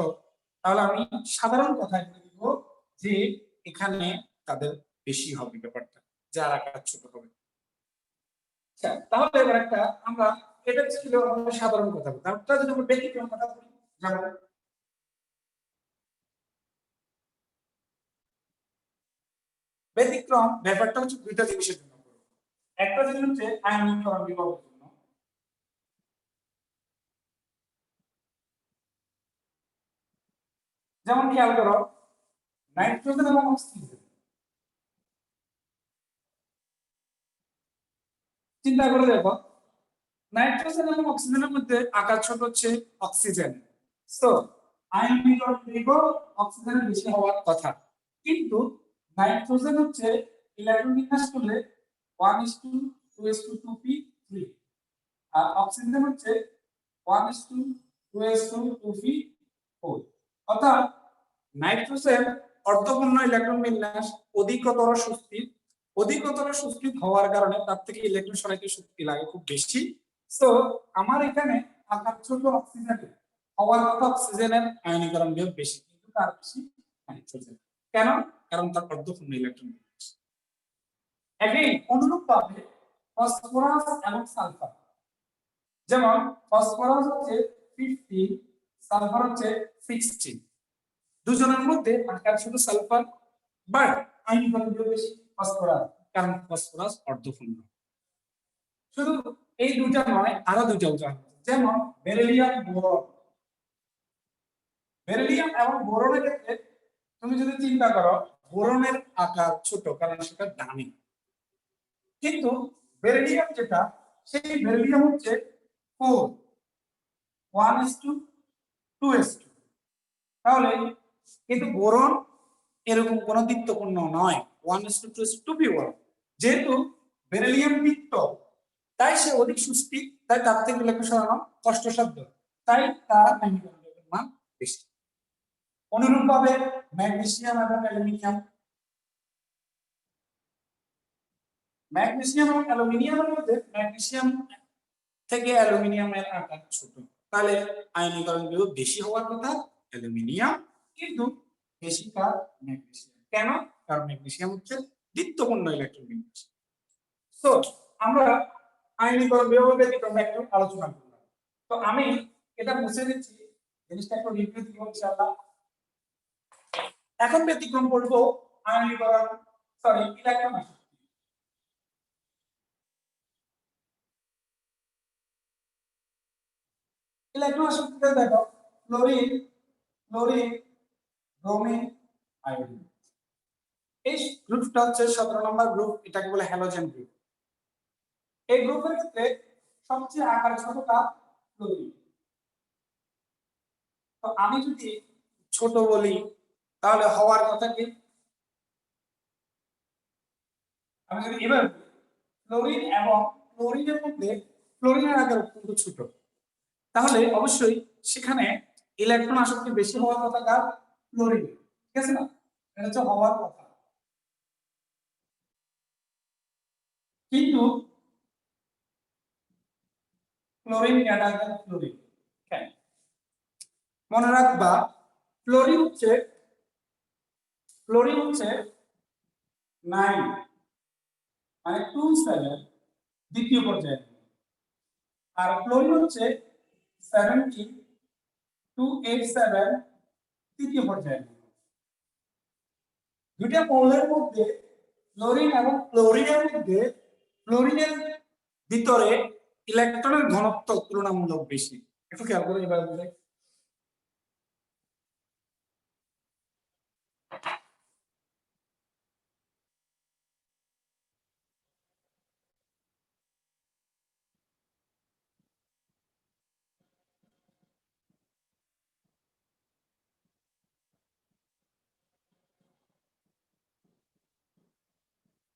তাহলে আমি সাধারণ কথায় বলে দিব যে এখানে তাদের বেশি হবে ব্যাপারটা, যার আকার ছোট হবে। আচ্ছা তাহলে এবার একটা আমরা, এটা ছিল আমাদের সাধারণ কথা, তারপর যদি আমরা ব্যতিক্রম কথা বলি, যেমন ব্যতিক্রম ব্যাপারটা হচ্ছে দুইটা জিনিসের জন্য। একটা জিনিস হচ্ছে আয়নীকরণ বিভাগের জন্য, যেমন খেয়াল করো নাইট্রোজেন এবং অক্সিজেন, চিন্তা করে দেখো নাইট্রোজেন এবং অক্সিজেনের মধ্যে আকার ছোট হচ্ছে অক্সিজেন, তো আয়নীকরণ বিভব অক্সিজেনের বেশি হওয়ার কথা, কিন্তু নাইট্রোজেন হচ্ছে ইলেকট্রন বিন্যাস করলে 1:2:2p3, আর অক্সিজেন হচ্ছে 1:2:2p4। অর্থাৎ নাইট্রোজেন অর্ধপূর্ণ ইলেকট্রন বিন্যাস, অধিকতর সুস্থির, অধিকতর সুস্থির হওয়ার কারণে তার থেকে ইলেকট্রন সরাইতে শক্তি লাগে খুব বেশি। তো আমার এখানে আকার ছোট অক্সিজেনের হওয়ার কথা, অক্সিজেনের আয়নীকরণ বিভব বেশি, কিন্তু তার বেশি নাইট্রোজেন। কেন? কারণ তার অর্ধপূর্ণ ইলেকট্রন বিন্যাস। এগেইন অনুরূপভাবে ফসফরাস এবং সালফার, যেমন ফসফরাস হচ্ছে 15, সালফার হচ্ছে 16, দুজনের মধ্যে আকার ছোট সালফার, বাট আয়নীকরণ বিভব বেশি ফসফরাস, কারণ ফসফরাস অর্ধপূর্ণ। শুধু এই দুটা নয়, আরো দুটা উদাহরণ, যেমন বেরিলিয়াম বোরন। বেরিলিয়াম এবং বোরনের ক্ষেত্রে তুমি যদি চিন্তা করো, বোরনের আকার ছোট কারণ সেটা দামি, কিন্তু বেরিলিয়াম যেটা, সেই বেরিলিয়াম হচ্ছে 4, 1:2:2, তাহলে কিন্তু বোরন এরকম কোন দ্বিত্বপূর্ণ নয়, 1:2:2p1, যেহেতু বেরিলিয়াম দ্বিত্ব তাই সে অধিক সুস্থির, তাই তার থেকে ইলেকট্রন সরানো কষ্টসাধ্য, তাই তার আয়নীকরণের মান বেশি। অনুরূপভাবে ম্যাগনেসিয়াম এবং অ্যালুমিনিয়াম, ম্যাগনেসিয়াম এবং অ্যালুমিনিয়ামের মধ্যে ম্যাগনেসিয়াম থেকে অ্যালুমিনিয়ামের আকার ছোট, তাহলে আয়নীকরণ বিভব বেশি হওয়ার কথা অ্যালুমিনিয়াম, কিন্তু বেশি কার ম্যাগনেসিয়াম। কেন? কারণ ম্যাগনেসিয়াম হচ্ছে দ্বিত্বপূর্ণ ইলেকট্রন বিন্যাস। তো আমরা আয়নীকরণ বিভব ব্যতিক্রম একটু আলোচনা করলাম। তো আমি এটা মুছে দিচ্ছি, জিনিসটা একটু রিভিউ দিব ইনশাআল্লাহ। এখন ব্যতিক্রম করব আয়নীকরণ, সরি ইলেকট্রন আসক্তি। ইলেকট্রন আসক্তিতে দেখো ক্লোরিন, ক্লোরিন, ব্রোমিন, আয়োডিন, এই গ্রুপটা হচ্ছে 17 নম্বর গ্রুপ, এটাকে বলে হ্যালোজেন গ্রুপ। এই গ্রুপের ক্ষেত্রে সবচেয়ে আকার ছোটটা ক্লোরিন। তো আমি যদি ছোট বলি তাহলে হওয়ার কথা কি, আমি যদি এবার ক্লোরিন এবং ক্লোরিনের মধ্যে ক্লোরিনের আকার কিন্তু ছোট, তাহলে অবশ্যই সেখানে ইলেকট্রন আসক্তি বেশি হওয়ার কথা কার? ক্লোরিন, ঠিক আছে না? এটা হচ্ছে হওয়ার কথা। কিন্তু ক্লোরিন গ্যাটাগার ক্লোরিন, কেন মনে রাখবা ক্লোরিন হচ্ছে 9 মানে 27 দ্বিতীয় পর্যায়ে, আর ক্লোরিন হচ্ছে 70287 তৃতীয় পর্যায়ে। দুইটা মৌলের মধ্যে ক্লোরিন এবং ক্লোরিনের মধ্যে ক্লোরিনের ভিতরে ইলেকট্রনের ঘনত্ব তুলনামূলক বেশি। একটু খেয়াল করে এবার বুঝে।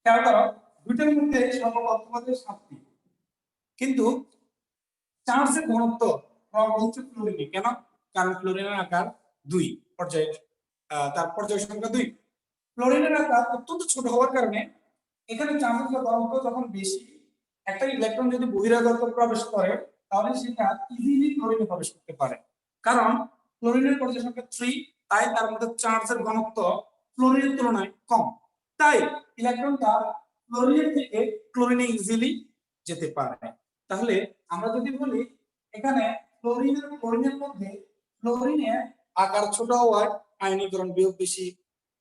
খেয়াল করো দুইটার মধ্যে সর্বপ্রথম 7টি, কিন্তু চার্জের ঘনত্ব হচ্ছে ক্লোরিনে। কেন? কারণ ক্লোরিনের আকার 2 পর্যায়ে, তার পর্যায় সংখ্যা 2। ক্লোরিনের আকার অত্যন্ত ছোট হওয়ার কারণে এখানে চার্জের ঘনত্ব যখন বেশি, একটা ইলেকট্রন যদি বহিরাগত প্রবেশ করে তাহলে সেটা ইজিলি ক্লোরিনে প্রবেশ করতে পারে। কারণ ক্লোরিনের পর্যায় সংখ্যা 3, তাই তার মধ্যে চার্জের ঘনত্ব ক্লোরিনের তুলনায় কম, তাই ইলেকট্রনটা ক্লোরিনের থেকে ক্লোরিনে ইজিলি যেতে পারে। তাহলে আমরা যদি বলি এখানে ক্লোরিনের মধ্যে ক্লোরিনের আকার ছোট হওয়ায় আয়নীকরণ বিয়োগ বেশি,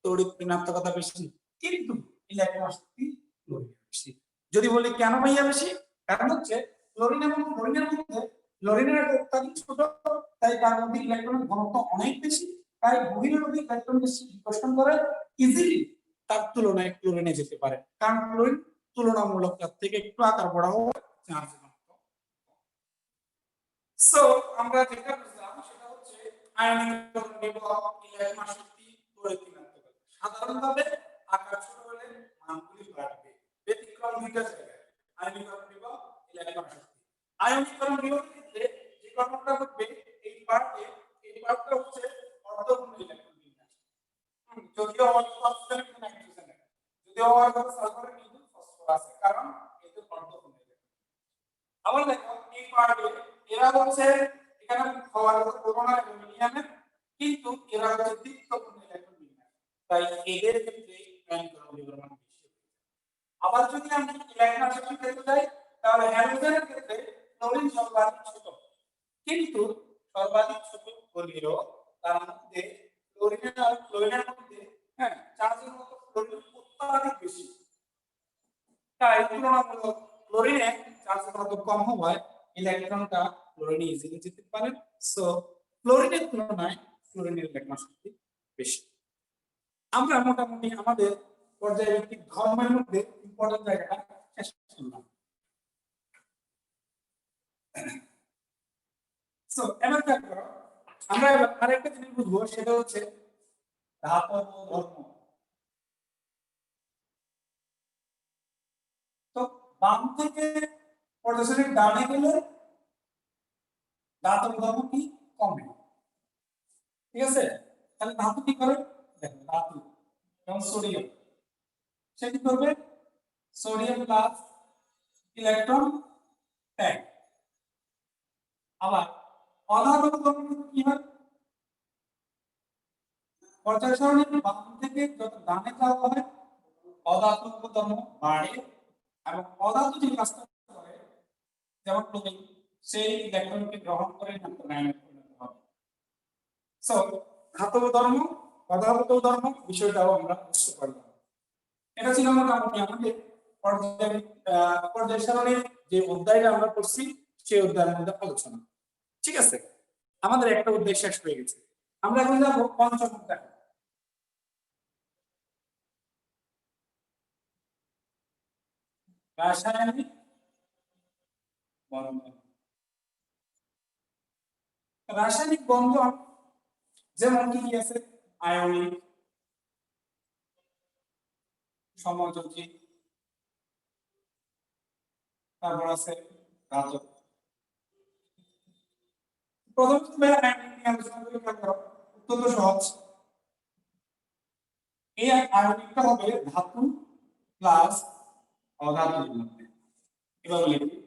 তড়িৎ ঋণাত্মকতা বেশি, কিন্তু ইলেকট্রন আসক্তি ক্লোরিনের বেশি। যদি বলি কেন ভাইয়া বেশি, কারণ হচ্ছে ক্লোরিন এবং ক্লোরিনের মধ্যে ক্লোরিনের আকার অত্যাধিক ছোট, তাই তার মধ্যে ইলেকট্রনের ঘনত্ব অনেক বেশি, তাই বহিরাগত ইলেকট্রন বেশি বিকর্ষণ করে ইজিলি তার তুলনায় ক্লোরিনে যেতে পারে। কারণ ক্লোরিন তুলনামূলক তার থেকে একটু আকার বড় হওয়ায় চার্জ ঘনত্ব। সো আমরা যেটা বুঝলাম সেটা হচ্ছে আয়নীকরণ বিভব, ইলেকট্রন আসক্তি, তড়িৎ ঋণাত্মকতা। সাধারণভাবে আকার ছোট হলে মানগুলি বাড়বে। ব্যতিক্রম দুইটা জায়গায়, আয়নীকরণ বিভব, ইলেকট্রন আসক্তি। আয়নীকরণ বিভবের ক্ষেত্রে যে ঘটনাটা ঘটবে এই পার্টটা হচ্ছে অর্ধপূর্ণ ইলেকট্রন বিন্যাস। যদিও অক্সিজেন কিন্তু নাইট্রোজেন, যদিও সালফারের কিন্তু ফসফরাস আছে, কারণ এতে অর্ধপূর্ণ ইলেকট্রন। আবার দেখো এই পার্টে এরা হচ্ছে এখানে হওয়ার প্রবণতা অ্যালুমিনিয়ামের, কিন্তু এরা হচ্ছে দ্বিত্বপূর্ণ ইলেকট্রন বিন্যাস, তাই এদের ক্ষেত্রে আয়নীকরণ বিভব বেশি। আবার যদি আমরা ইলেকট্রন আসক্তি পেতে যাই তাহলে হ্যালোজেনের ক্ষেত্রে ক্লোরিন সর্বাধিক ছোট, কিন্তু সর্বাধিক ছোট হলেও তার মধ্যে ক্লোরিনের মধ্যে চার্জের মতো ক্লোরিন অত্যাধিক বেশি, তাই তুলনামূলক ক্লোরিনে চার্জের ঘনত্ব কম হওয়ায় ইলেকট্রনটা ক্লোরিনে ইজিলি যেতে পারে। সো ক্লোরিনের তুলনায় ক্লোরিনের ইলেকট্রন শক্তি বেশি। আমরা মোটামুটি আমাদের পর্যায়ভিত্তিক ধর্মের মধ্যে ইম্পর্টেন্ট জায়গাটা শেষ করলাম। সো এবার দেখো আমরা আরেকটা জিনিস বুঝবো, সেটা হচ্ছে ধাতব ধর্ম। তো বাম থেকে পর্যায়সারণীর ডানে গেলে ধাতব ধর্ম কি কমে, ঠিক আছে? তাহলে ধাতু কি করে? দেখো ধাতু যেমন সোডিয়াম, সে কি করবে? সোডিয়াম প্লাস ইলেকট্রন ত্যাগ। আবার অধাতব ধর্ম কি হয়? পর্যায় সারণীর বাম থেকে যত ডানে যাওয়া হয় অধাতব ধর্ম বাড়ে, এবং অধাতু যে কাজটা করে যেমন ক্লোরিন, সেই ইলেকট্রনকে গ্রহণ করে নাইট্রোজেনে পরিণত হবে। সো ধাতব ধর্ম, অধাতব ধর্ম বিষয়টাও আমরা বুঝতে পারলাম। এটা ছিল মোটামুটি আমাদের পর্যায় সারণীর যে অধ্যায়টা আমরা করছি সেই অধ্যায়ের মধ্যে আলোচনা। ঠিক আছে, আমাদের একটা অধ্যায় শেষ হয়ে গেছে। আমরা এখন যাবো পঞ্চম অধ্যায়। রাসায়নিক বন্ধন। রাসায়নিক বন্ধন যেমন কি কি আছে? আয়নিক, সমযোজী, তারপর আছে ধাতব। প্রথমে তুমি আয়নিক নিয়ে আলোচনা করে দেখো, অত্যন্ত সহজ। এই আয়নিকটা হবে ধাতু প্লাস অধাতুর মধ্যে। এবার লিখি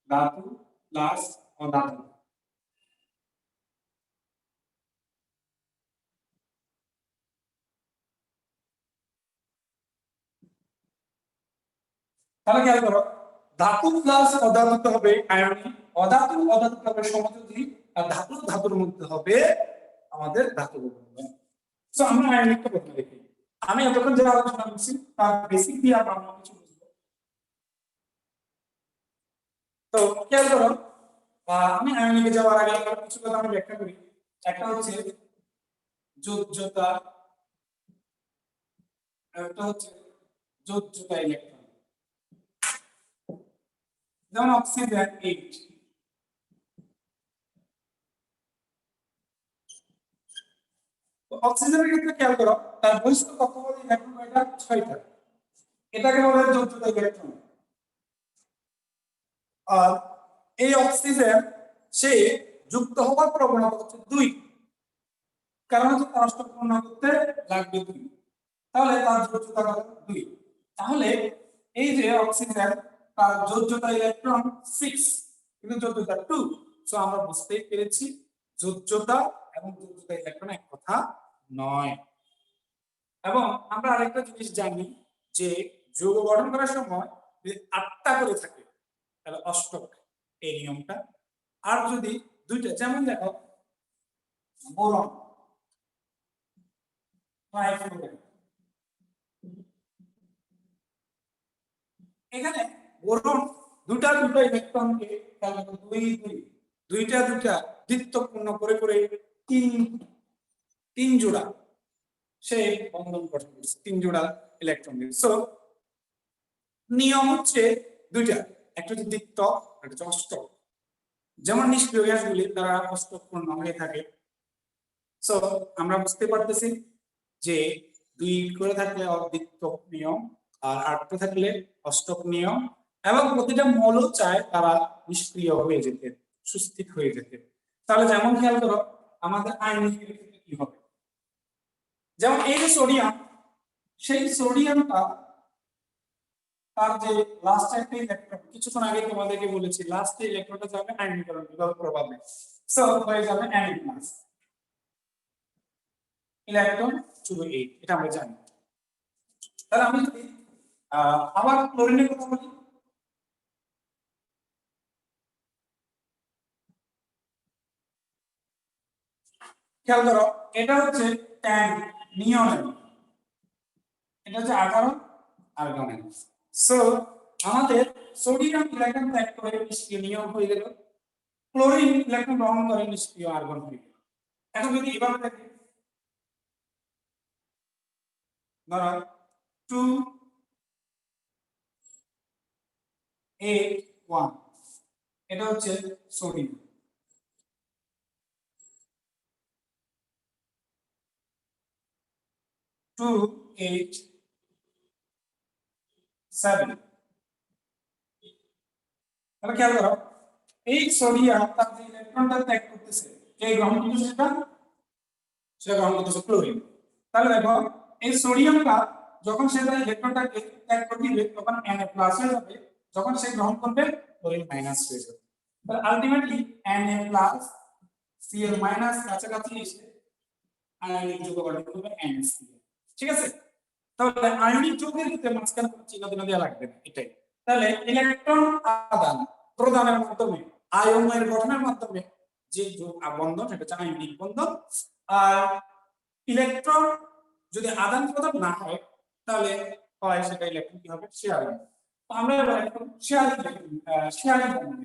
ধাতু প্লাস অধাতু। তাহলে খেয়াল করো, ধাতু প্লাস অধাতু হবে আয়নিক, অধাতু অধাতু হবে সমযোজী, আর ধাতু ধাতুর মধ্যে হবে আমাদের ধাতব বন্ধন। সো আমরা আয়নিকটা প্রথমে দেখি। আমি এতক্ষণ যে আলোচনা করছি তার বেসিক দিয়ে আমরা কিছু বুঝবো। তো খেয়াল করো, আমি আয়নিকে যাওয়ার আগে কিছু কথা আমি ব্যাখ্যা করি। একটা হচ্ছে যোজ্যতা, একটা হচ্ছে যোজ্যতা ইলেকট্রন। যেমন অক্সিজেন 8, অক্সিজেনের ক্ষেত্রে খেয়াল করো তার বহিষ্ঠ কক্ষপথ ইলেকট্রন কয়টা? 6টা। এটাকে বলে যোজ্যতা ইলেকট্রন। আর এই অক্সিজেন সে যুক্ত হওয়ার প্রবণতা হচ্ছে 2, কারণ হচ্ছে তার অষ্টক পূর্ণ করতে লাগবে 2, তাহলে তার যোজ্যতা কত? 2। তাহলে এই যে অক্সিজেন তার যোজ্যতা ইলেকট্রন 6 কিন্তু যোজ্যতা 2। সো আমরা বুঝতেই পেরেছি যোজ্যতা এবং যোজ্যতা ইলেকট্রন এক কথা নয়। এবং আমরা আরেকটা জিনিস জানি যে যৌগ গঠন করার সময় যদি 8টা করে থাকে তাহলে অষ্টক, এই নিয়মটা। আর যদি 2টা, যেমন দেখো বোরন, এখানে বোরন দুটা ইলেকট্রনকে দুইটা দ্বিত্ব পূর্ণ করে করে তিন জোড়া সে বন্ধন গঠন করছে, 3 জোড়া ইলেকট্রন দিয়ে। সো নিয়ম হচ্ছে দুইটা, একটা হচ্ছে দ্বিত্ব, একটা হচ্ছে অষ্টক। যেমন নিষ্ক্রিয় গ্যাসগুলি তারা অষ্টক পূর্ণ হয়ে থাকে। সো আমরা বুঝতে পারতেছি যে 2 করে থাকলে অদ্বিত্বক নিয়ম, আর 8 থাকলে অষ্টক নিয়ম, এবং প্রতিটা মৌল চায় তারা নিষ্ক্রিয় হয়ে যেতে, সুস্থির হয়ে যেতে। তাহলে যেমন খেয়াল করো আমাদের আয়নিকের ক্ষেত্রে কি হবে, যেমন এই যে সোডিয়াম, সেই সোডিয়ামটা তার যে লাস্ট একটা ইলেকট্রন, কিছুক্ষণ আগে তোমাদেরকে বলেছি লাস্ট ইলেকট্রনটা যাবে আয়নীকরণ বিভব প্রভাবে, সো হয়ে যাবে Na+, ইলেকট্রন 2, 8, এটা আমরা জানি। তাহলে আমি যদি আবার ক্লোরিনের কথা বলি, খেয়াল করো এটা হচ্ছে 10 নিয়ন, এটা হচ্ছে 18 আর্গন। সো আমাদের সোডিয়াম ইলেকট্রন ত্যাগ করে নিষ্ক্রিয় নিয়ন হয়ে গেল, ক্লোরিন ইলেকট্রন গ্রহণ করে নিষ্ক্রিয় আর্গন হয়ে গেল। এখন যদি এভাবে দেখি, ধরো 2 8 1, এটা হচ্ছে সোডিয়াম। 2 8 7, তাহলে খেয়াল করো এই সোডিয়াম তার যে ইলেকট্রনটা ত্যাগ করতেছে, কে গ্রহণ করতেছে সেটা গ্রহণ করতেছে ক্লোরিন। তাহলে দেখো এই সোডিয়ামটা যখন সে তার ইলেকট্রনটাকে ত্যাগ করে দিবে তখন Na+ হয়ে যাবে, যখন সে গ্রহণ করবে ক্লোরিন মাইনাস হয়ে যাবে। তাহলে আলটিমেটলি Na+ Cl- কাছাকাছি এসে আয়নিক যৌগ গঠন করবে NaCl। ঠিক আছে, তাহলে আয়নিক যৌগের ক্ষেত্রে মাঝখানে কোনো চিহ্ন দেওয়া লাগবে না, এটাই। তাহলে ইলেকট্রন আদান প্রদানের মাধ্যমে আয়নের গঠনের মাধ্যমে যে বন্ধন সেটা হচ্ছে আয়নিক বন্ধন। আর ইলেকট্রন যদি আদান প্রদান না হয় তাহলে হয় সেটা ইলেকট্রন কি হবে? শেয়ারিং। তো আমরা এখন শেয়ারিং বন্ধন,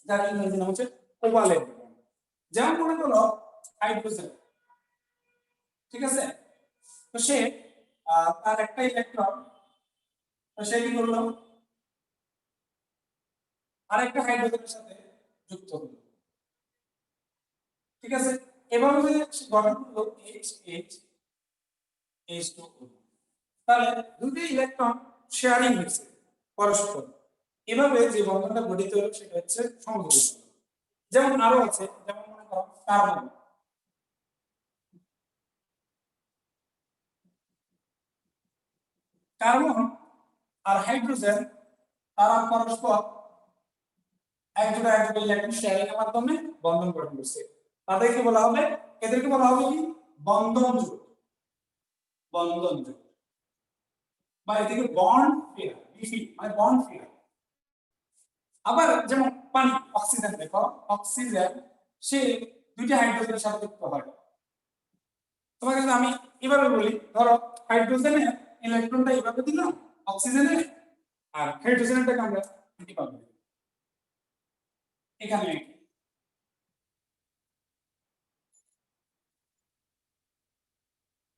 যার ইংরেজি নাম হচ্ছে কোভালেন্ট বন্ড। যেমন মনে করো হাইড্রোজেন, ঠিক আছে, তো সে তার একটা ইলেকট্রন, তো সে কি করলো আরেকটা হাইড্রোজেনের সাথে যুক্ত হলো, ঠিক আছে, এভাবে সে গঠন করলো H2O। তাহলে দুটি ইলেকট্রন শেয়ারিং হয়েছে পরস্পর, এভাবে যে বন্ধনটা গঠিত হলো সেটা হচ্ছে সংযোগ বন্ধন। যেমন আরো আছে, যেমন মনে করো কার্বন, কার্বন আর হাইড্রোজেন তারা পরস্পর একজোড়া ইলেকট্রন শেয়ারিং এর মাধ্যমে বন্ধন গঠন করছে। তাদেরকে বলা হবে, এদেরকে বলা হবে কি বন্ধন জোট, বন্ধন জোট বা এদিকে বন্ড পেয়ার, বিপি মানে বন্ড পেয়ার। আবার যেমন পানি, অক্সিজেন, দেখো অক্সিজেন সে দুইটা হাইড্রোজেনের সাথে যুক্ত হয়। তোমাকে যদি আমি এভাবে বলি, ধরো হাইড্রোজেনের ইলেকট্রনটা এভাবে দিলাম অক্সিজেনে, আর হাইড্রোজেনটাকে আমরা এভাবে দিলাম এখানে।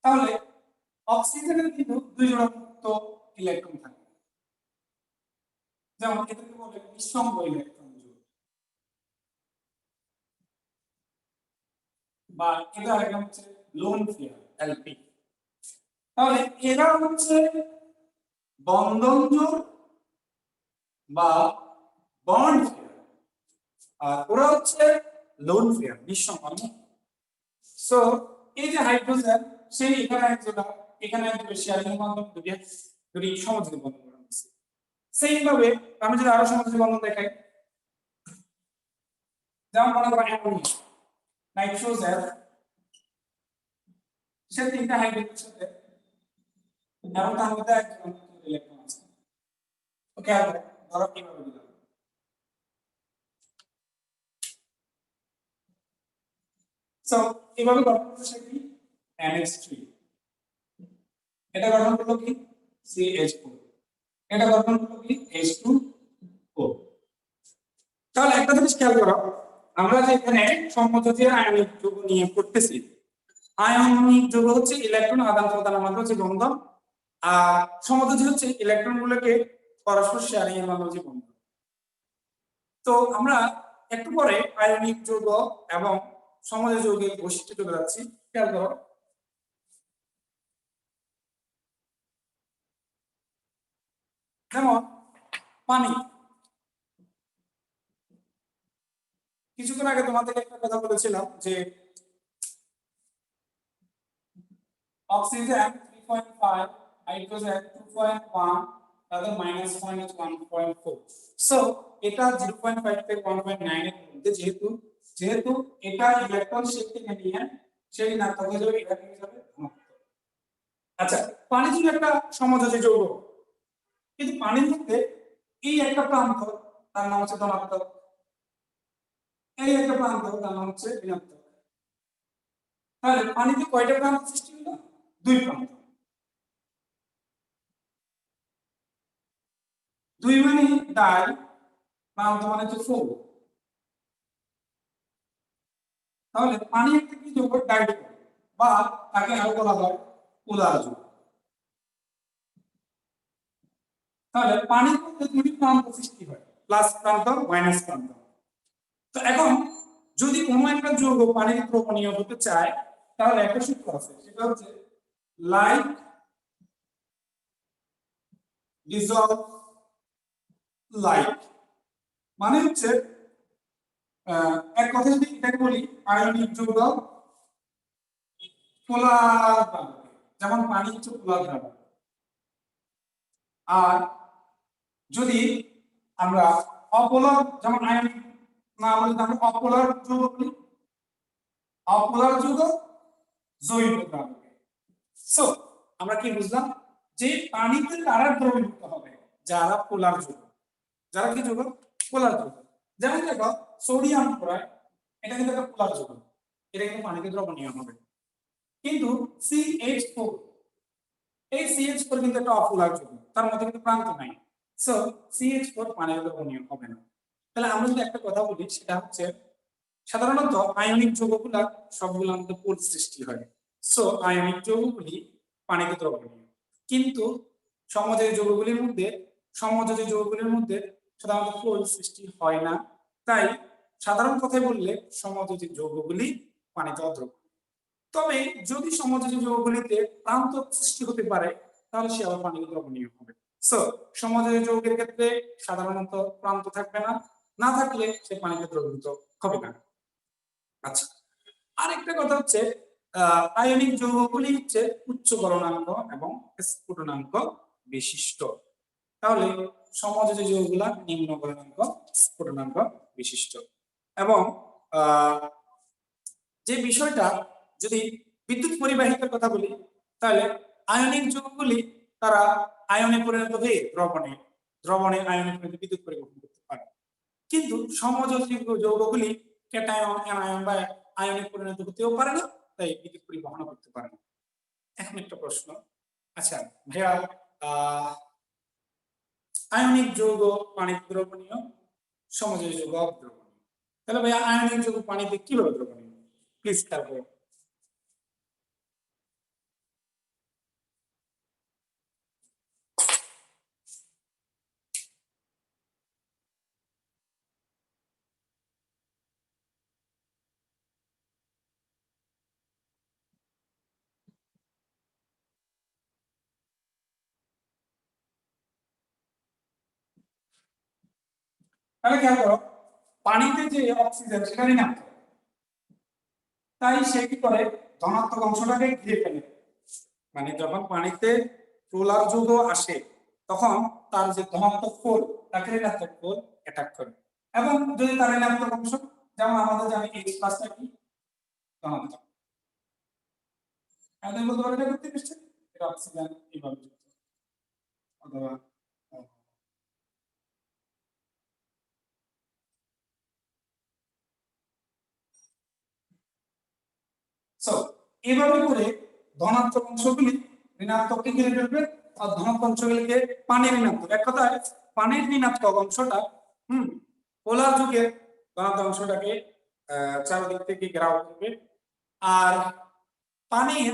তাহলে অক্সিজেনের কিন্তু দুই জোড়া মুক্ত ইলেকট্রন থাকে, যেমন এটাকে বলে নিঃসঙ্গ ইলেকট্রন জোড়, বা এটা আরেকটা হচ্ছে লোন পেয়ার এলপি। তাহলে এরা হচ্ছে বন্ধন জোড় বা বন্ড পেয়ার, আর ওরা হচ্ছে লোন পেয়ার নিঃসঙ্গ। সো এই যে হাইড্রোজেন সেই এখানে এক জোড়া, এখানে এক জোড়া শেয়ারিং এর মাধ্যমে দুটি সমযোজী বন্ধন করা হয়েছে। সেইম ভাবে আমি যদি আরো সমযোজী বন্ধন দেখাই, যেমন মনে করো অ্যামোনিয়া, নাইট্রোজেন সে তিনটা হাইড্রোজেনের সাথে এবং তার মধ্যে একজন ইলেকট্রন আছে। ওকে, ধরো কিভাবে দিলাম, সো এইভাবে গঠন করছে কি NH3, এটা গঠন করলো কি CH4, এটা গঠন করলো কি H2O। তাহলে একটা জিনিস খেয়াল করো, আমরা যে এখানে সমযোজী আয়নিক যৌগ নিয়ে পড়তেছি, আয়নিক যৌগ হচ্ছে ইলেকট্রন আদান প্রদানের মাধ্যমে যে বন্ধন, আর সমযোজী হচ্ছে ইলেকট্রন গুলোকে পরস্পর শেয়ারিং এর মাধ্যমে যে বন্ধন। তো আমরা একটু পরে আয়নিক যৌগ এবং সমযোজী যৌগের বৈশিষ্ট্য চলে যাচ্ছি। খেয়াল করো, যেমন পানি, কিছুক্ষণ আগে তোমাদের একটা কথা বলেছিলাম যে অক্সিজেন 3.5, হাইড্রোজেন 2.1, তাদের মাইনাস পয়েন্ট হচ্ছে 1.4। সো এটা 0.5 থেকে 1.9 এর মধ্যে, যেহেতু যেহেতু এটা ইলেকট্রন শেপ থেকে নিয়ে সেই ঋণাত্মক হয়ে যাবে, এটা থেকে যাবে ধনাত্মক। আচ্ছা, পানি যদি একটা সমযোজী যৌগ, কিন্তু পানির মধ্যে এই একটা প্রান্ত তার নাম হচ্ছে ধনাত্মক, এই একটা প্রান্ত তার নাম হচ্ছে ঋণাত্মক। তাহলে পানিতে কয়টা প্রান্ত সৃষ্টি হলো? দুই প্রান্ত। দুই মানে ডাই, প্রান্ত মানে হচ্ছে ফোর। তাহলে পানি একটা কি যৌগ? ডাই যৌগ, বা তাকে আরো বলা হয় পোলার যৌগ। তাহলে পানির মধ্যে দুটি প্রান্ত সৃষ্টি হয়, প্লাস প্রান্ত মাইনাস প্রান্ত। তো এখন যদি কোনো একটা যৌগ পানিতে দ্রবণীয় হতে চায়, তাহলে একটা সূত্র আছে, সেটা হচ্ছে লাইক ডিসলভ লাইক। মানে হচ্ছে এক কথা যদি এটাকে বলি, আয়নিক যৌগ পোলার দ্রাবক, যেমন পানি হচ্ছে পোলার দ্রাবক। আর যদি আমরা অপোলার, যেমন আয়নিক না বলি, আমরা অপোলার যৌগ বলি, অপোলার যৌগ জৈব দ্রাবক। সো আমরা কি বুঝলাম, যে পানিতে তারা দ্রবীভূত হবে যারা পোলার যৌগ, যারা কি যৌগ? পোলার যৌগ। যেমন দেখো সোডিয়াম ক্লোরাইড, এটা কিন্তু একটা পোলার যৌগ, এটা কিন্তু পানিতে দ্রবণীয় হবে। কিন্তু CH4, এই CH4 কিন্তু একটা অপোলার যৌগ, তার মধ্যে কিন্তু প্রান্ত নাই। সো CH4 পানিতে দ্রবণীয় হবে না। তাহলে আমরা যদি একটা কথা বলি, সেটা হচ্ছে সাধারণত আয়নিক যৌগগুলা সবগুলোর মধ্যে পোল সৃষ্টি হয়। সো আয়নিক যৌগগুলি পানিতে দ্রবণীয়, কিন্তু সমযোজী যৌগগুলির মধ্যে সাধারণত পোল সৃষ্টি হয় না। তাই সাধারণ কথায় বললে সমযোজী যৌগগুলি পানিতে অদ্রবণীয়। তবে যদি সমযোজী যৌগগুলিতে প্রান্ত সৃষ্টি হতে পারে, তাহলে সে আবার পানিতে দ্রবণীয় হবে। সো সমযোজী যৌগের ক্ষেত্রে সাধারণত প্রান্ত থাকবে না, না থাকলে সে পানিতে দ্রবীভূত হবে না। আচ্ছা, আরেকটা কথা হচ্ছে আয়নিক যৌগগুলি হচ্ছে উচ্চ গলনাঙ্ক এবং স্ফুটনাঙ্ক বিশিষ্ট। তাহলে সমযোজী যৌগগুলা নিম্ন গলনাঙ্ক স্ফুটনাঙ্ক বিশিষ্ট। এবং যে বিষয়টা যদি বিদ্যুৎ পরিবাহিতার কথা বলি, তাহলে আয়নিক যৌগগুলি তারা আয়নে পরিণত হয়ে দ্রবণে আয়নে পরিণত বিদ্যুৎ পরিবহন করতে পারে। কিন্তু সমযোজী যৌগগুলি ক্যাটায়ন, অ্যানায়ন বা আয়নে পরিণত হতেও পারে না, তাই বিদ্যুৎ পরিবহন করতে পারে না। এখন একটা প্রশ্ন, আচ্ছা ভাইয়া, আয়নিক যৌগ পানিতে দ্রবণীয়, সমযোজী যৌগ অদ্রবণীয়। তাহলে ভাইয়া আয়নিক যৌগ পানিতে কিভাবে দ্রবণীয়? প্লিজ খেয়াল করো। তাহলে খেয়াল করো, পানিতে যে অক্সিজেন সেটা ঋণাত্মক, তাই সে কি করে ধনাত্মক অংশটাকে ঘিরে ফেলে। মানে যখন পানিতে পোলার যৌগ আসে তখন তার যে ধনাত্মক পোল তাকে ঋণাত্মক পোল অ্যাটাক করে। এবং যদি তার ঋণাত্মক অংশ, যেমন আমাদের জানি H প্লাসটা কি ধনাত্মক, আমাদের বলতে পারি এটা করতে পারছে এটা অক্সিজেন এইভাবে যুক্ত, অথবা সো এইভাবে করে ধনাত্মক অংশগুলি ঋণাত্মককে ঘিরে ফেলবে, আর ধনাত্মক অংশগুলিকে পানির ঋণাত্মক, এক কথায় পানির ঋণাত্মক অংশটা পোলার যুগের ধনাত্মক অংশটাকে চারদিক থেকে ঘেরাও করবে, আর পানির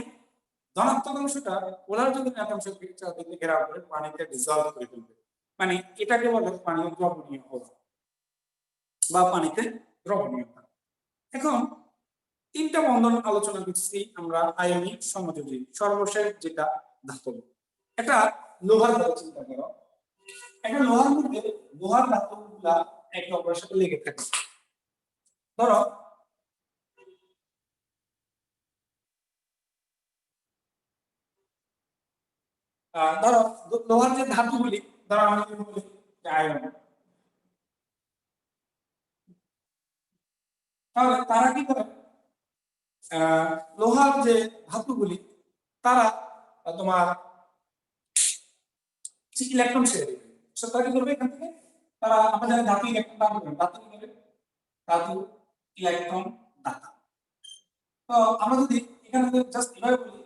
ধনাত্মক অংশটা পোলার যুগের ঋণাত্মক অংশকে চারদিক থেকে ঘেরাও করে পানিতে ডিসলভ করে ফেলবে। মানে এটাকে বলে পানীয় দ্রবণীয় হওয়া বা পানিতে দ্রবণীয়তা। এখন তিনটা বন্ধন আলোচনা করছি আমরা, আয়নিক, সমযোজী, সর্বশেষ যেটা ধাতব। এটা লোহার কথা চিন্তা করো, একটা লোহার মধ্যে লোহার ধাতুগুলা একে অপরের সাথে লেগে থাকে। ধরো ধরো লোহার যে ধাতুগুলি, ধরো আমরা যদি বলি আয়ন, তাহলে তারা কি করে লোহার যে ধাতুগুলি তারা তোমার ইলেকট্রন ছেড়ে দেবে। তারা কি করবে, এখান থেকে তারা আমরা জানি ধাতু ইলেকট্রন দান করবে, ধাতু কি করবে, ধাতু ইলেকট্রন দাতা। তো আমরা যদি এখানে জাস্ট এভাবে বলি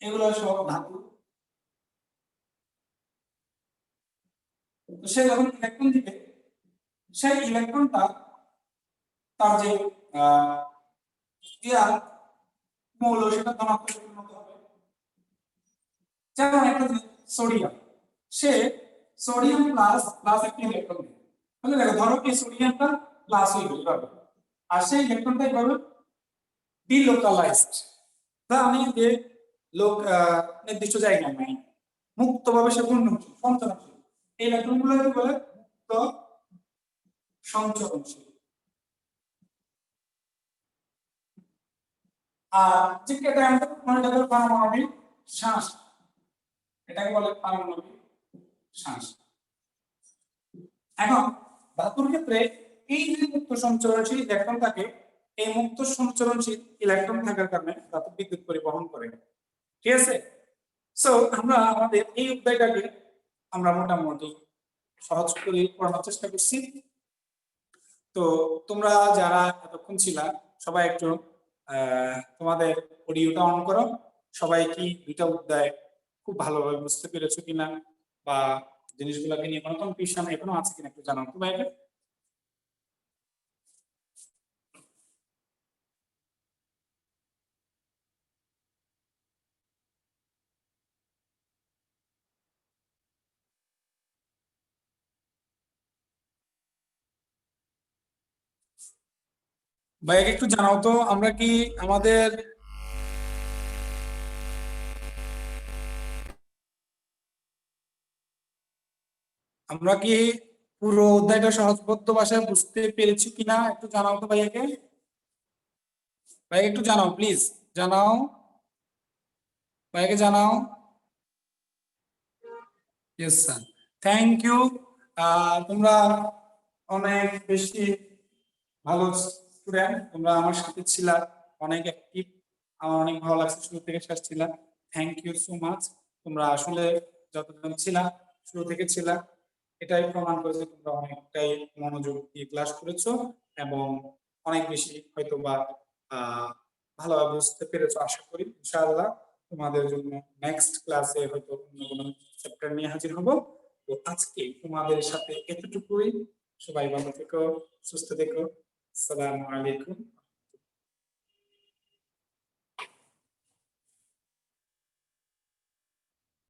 এগুলো সব ধাতু, তো সে যখন ইলেকট্রন দিবে সেই ইলেকট্রনটা তার যে ইয়ার মৌল সেটা ধনাত্মক পরিণত হবে। যেমন একটা সোডিয়াম, সে সোডিয়াম প্লাস প্লাস একটা ইলেকট্রন দেবে, তাহলে দেখো ধরো এই সোডিয়ামটা প্লাস হয়ে গেল, আর সেই ইলেকট্রনটা এইভাবে ডিলোকালাইজড, তা আমি যে লোক নির্দিষ্ট জায়গায় নাই, মুক্তভাবে সে ঘূর্ণনশীল সঞ্চরণশীল, এই ইলেকট্রনগুলো কি বলে, মুক্ত সঞ্চরণশীল। আর ঠিক এটা আমাদের মনে রাখবে পারমাণবিক শ্বাস, এটাকে বলে পারমাণবিক শ্বাস। এখন ধাতুর ক্ষেত্রে এই যে মুক্ত সঞ্চরণশীল ইলেকট্রন থাকে, এই মুক্ত সঞ্চরণশীল ইলেকট্রন থাকার কারণে ধাতু বিদ্যুৎ পরিবহন করে, ঠিক আছে। সো আমরা আমাদের এই অধ্যায়টাকে আমরা মোটামুটি সহজ করে পড়ানোর চেষ্টা করছি। তো তোমরা যারা এতক্ষণ ছিলা সবাই একটু তোমাদের অডিওটা অন করো। সবাই কি দুইটা অধ্যায় খুব ভালোভাবে বুঝতে পেরেছো কিনা, বা জিনিসগুলোকে নিয়ে কোনো কনফিউশন এখনো আছে কিনা একটু জানাও তো ভাইকে। ভাইকে একটু জানাও তো আমরা কি আমাদের আমরা কি পুরো অধ্যায়টা সহজবোধ্য ভাষায় বুঝতে পেরেছি কিনা একটু জানাও তো ভাইয়াকে। ভাই একটু জানাও প্লিজ, জানাও, ভাইয়াকে জানাও। Yes sir, thank you. তোমরা অনেক বেশি ভালো স্টুডেন্ট, তোমরা আমার সাথে ছিলা, অনেক অ্যাক্টিভ, আমার অনেক ভালো লাগছে শুরু থেকে শেষ ছিলা। Thank you so much. তোমরা আসলে যতজন ছিলা শুরু থেকে ছিলা, এটাই প্রমাণ করেছে তোমরা অনেকটাই মনোযোগ দিয়ে ক্লাস করেছো এবং অনেক বেশি হয়তো বা ভালোভাবে বুঝতে পেরেছো আশা করি। ইনশাআল্লাহ তোমাদের জন্য নেক্সট ক্লাসে হয়তো অন্য কোনো চ্যাপ্টার নিয়ে হাজির হব। তো আজকে তোমাদের সাথে এতটুকুই। সবাই ভালো থেকো, সুস্থ থেকো। আসসালামু আলাইকুম।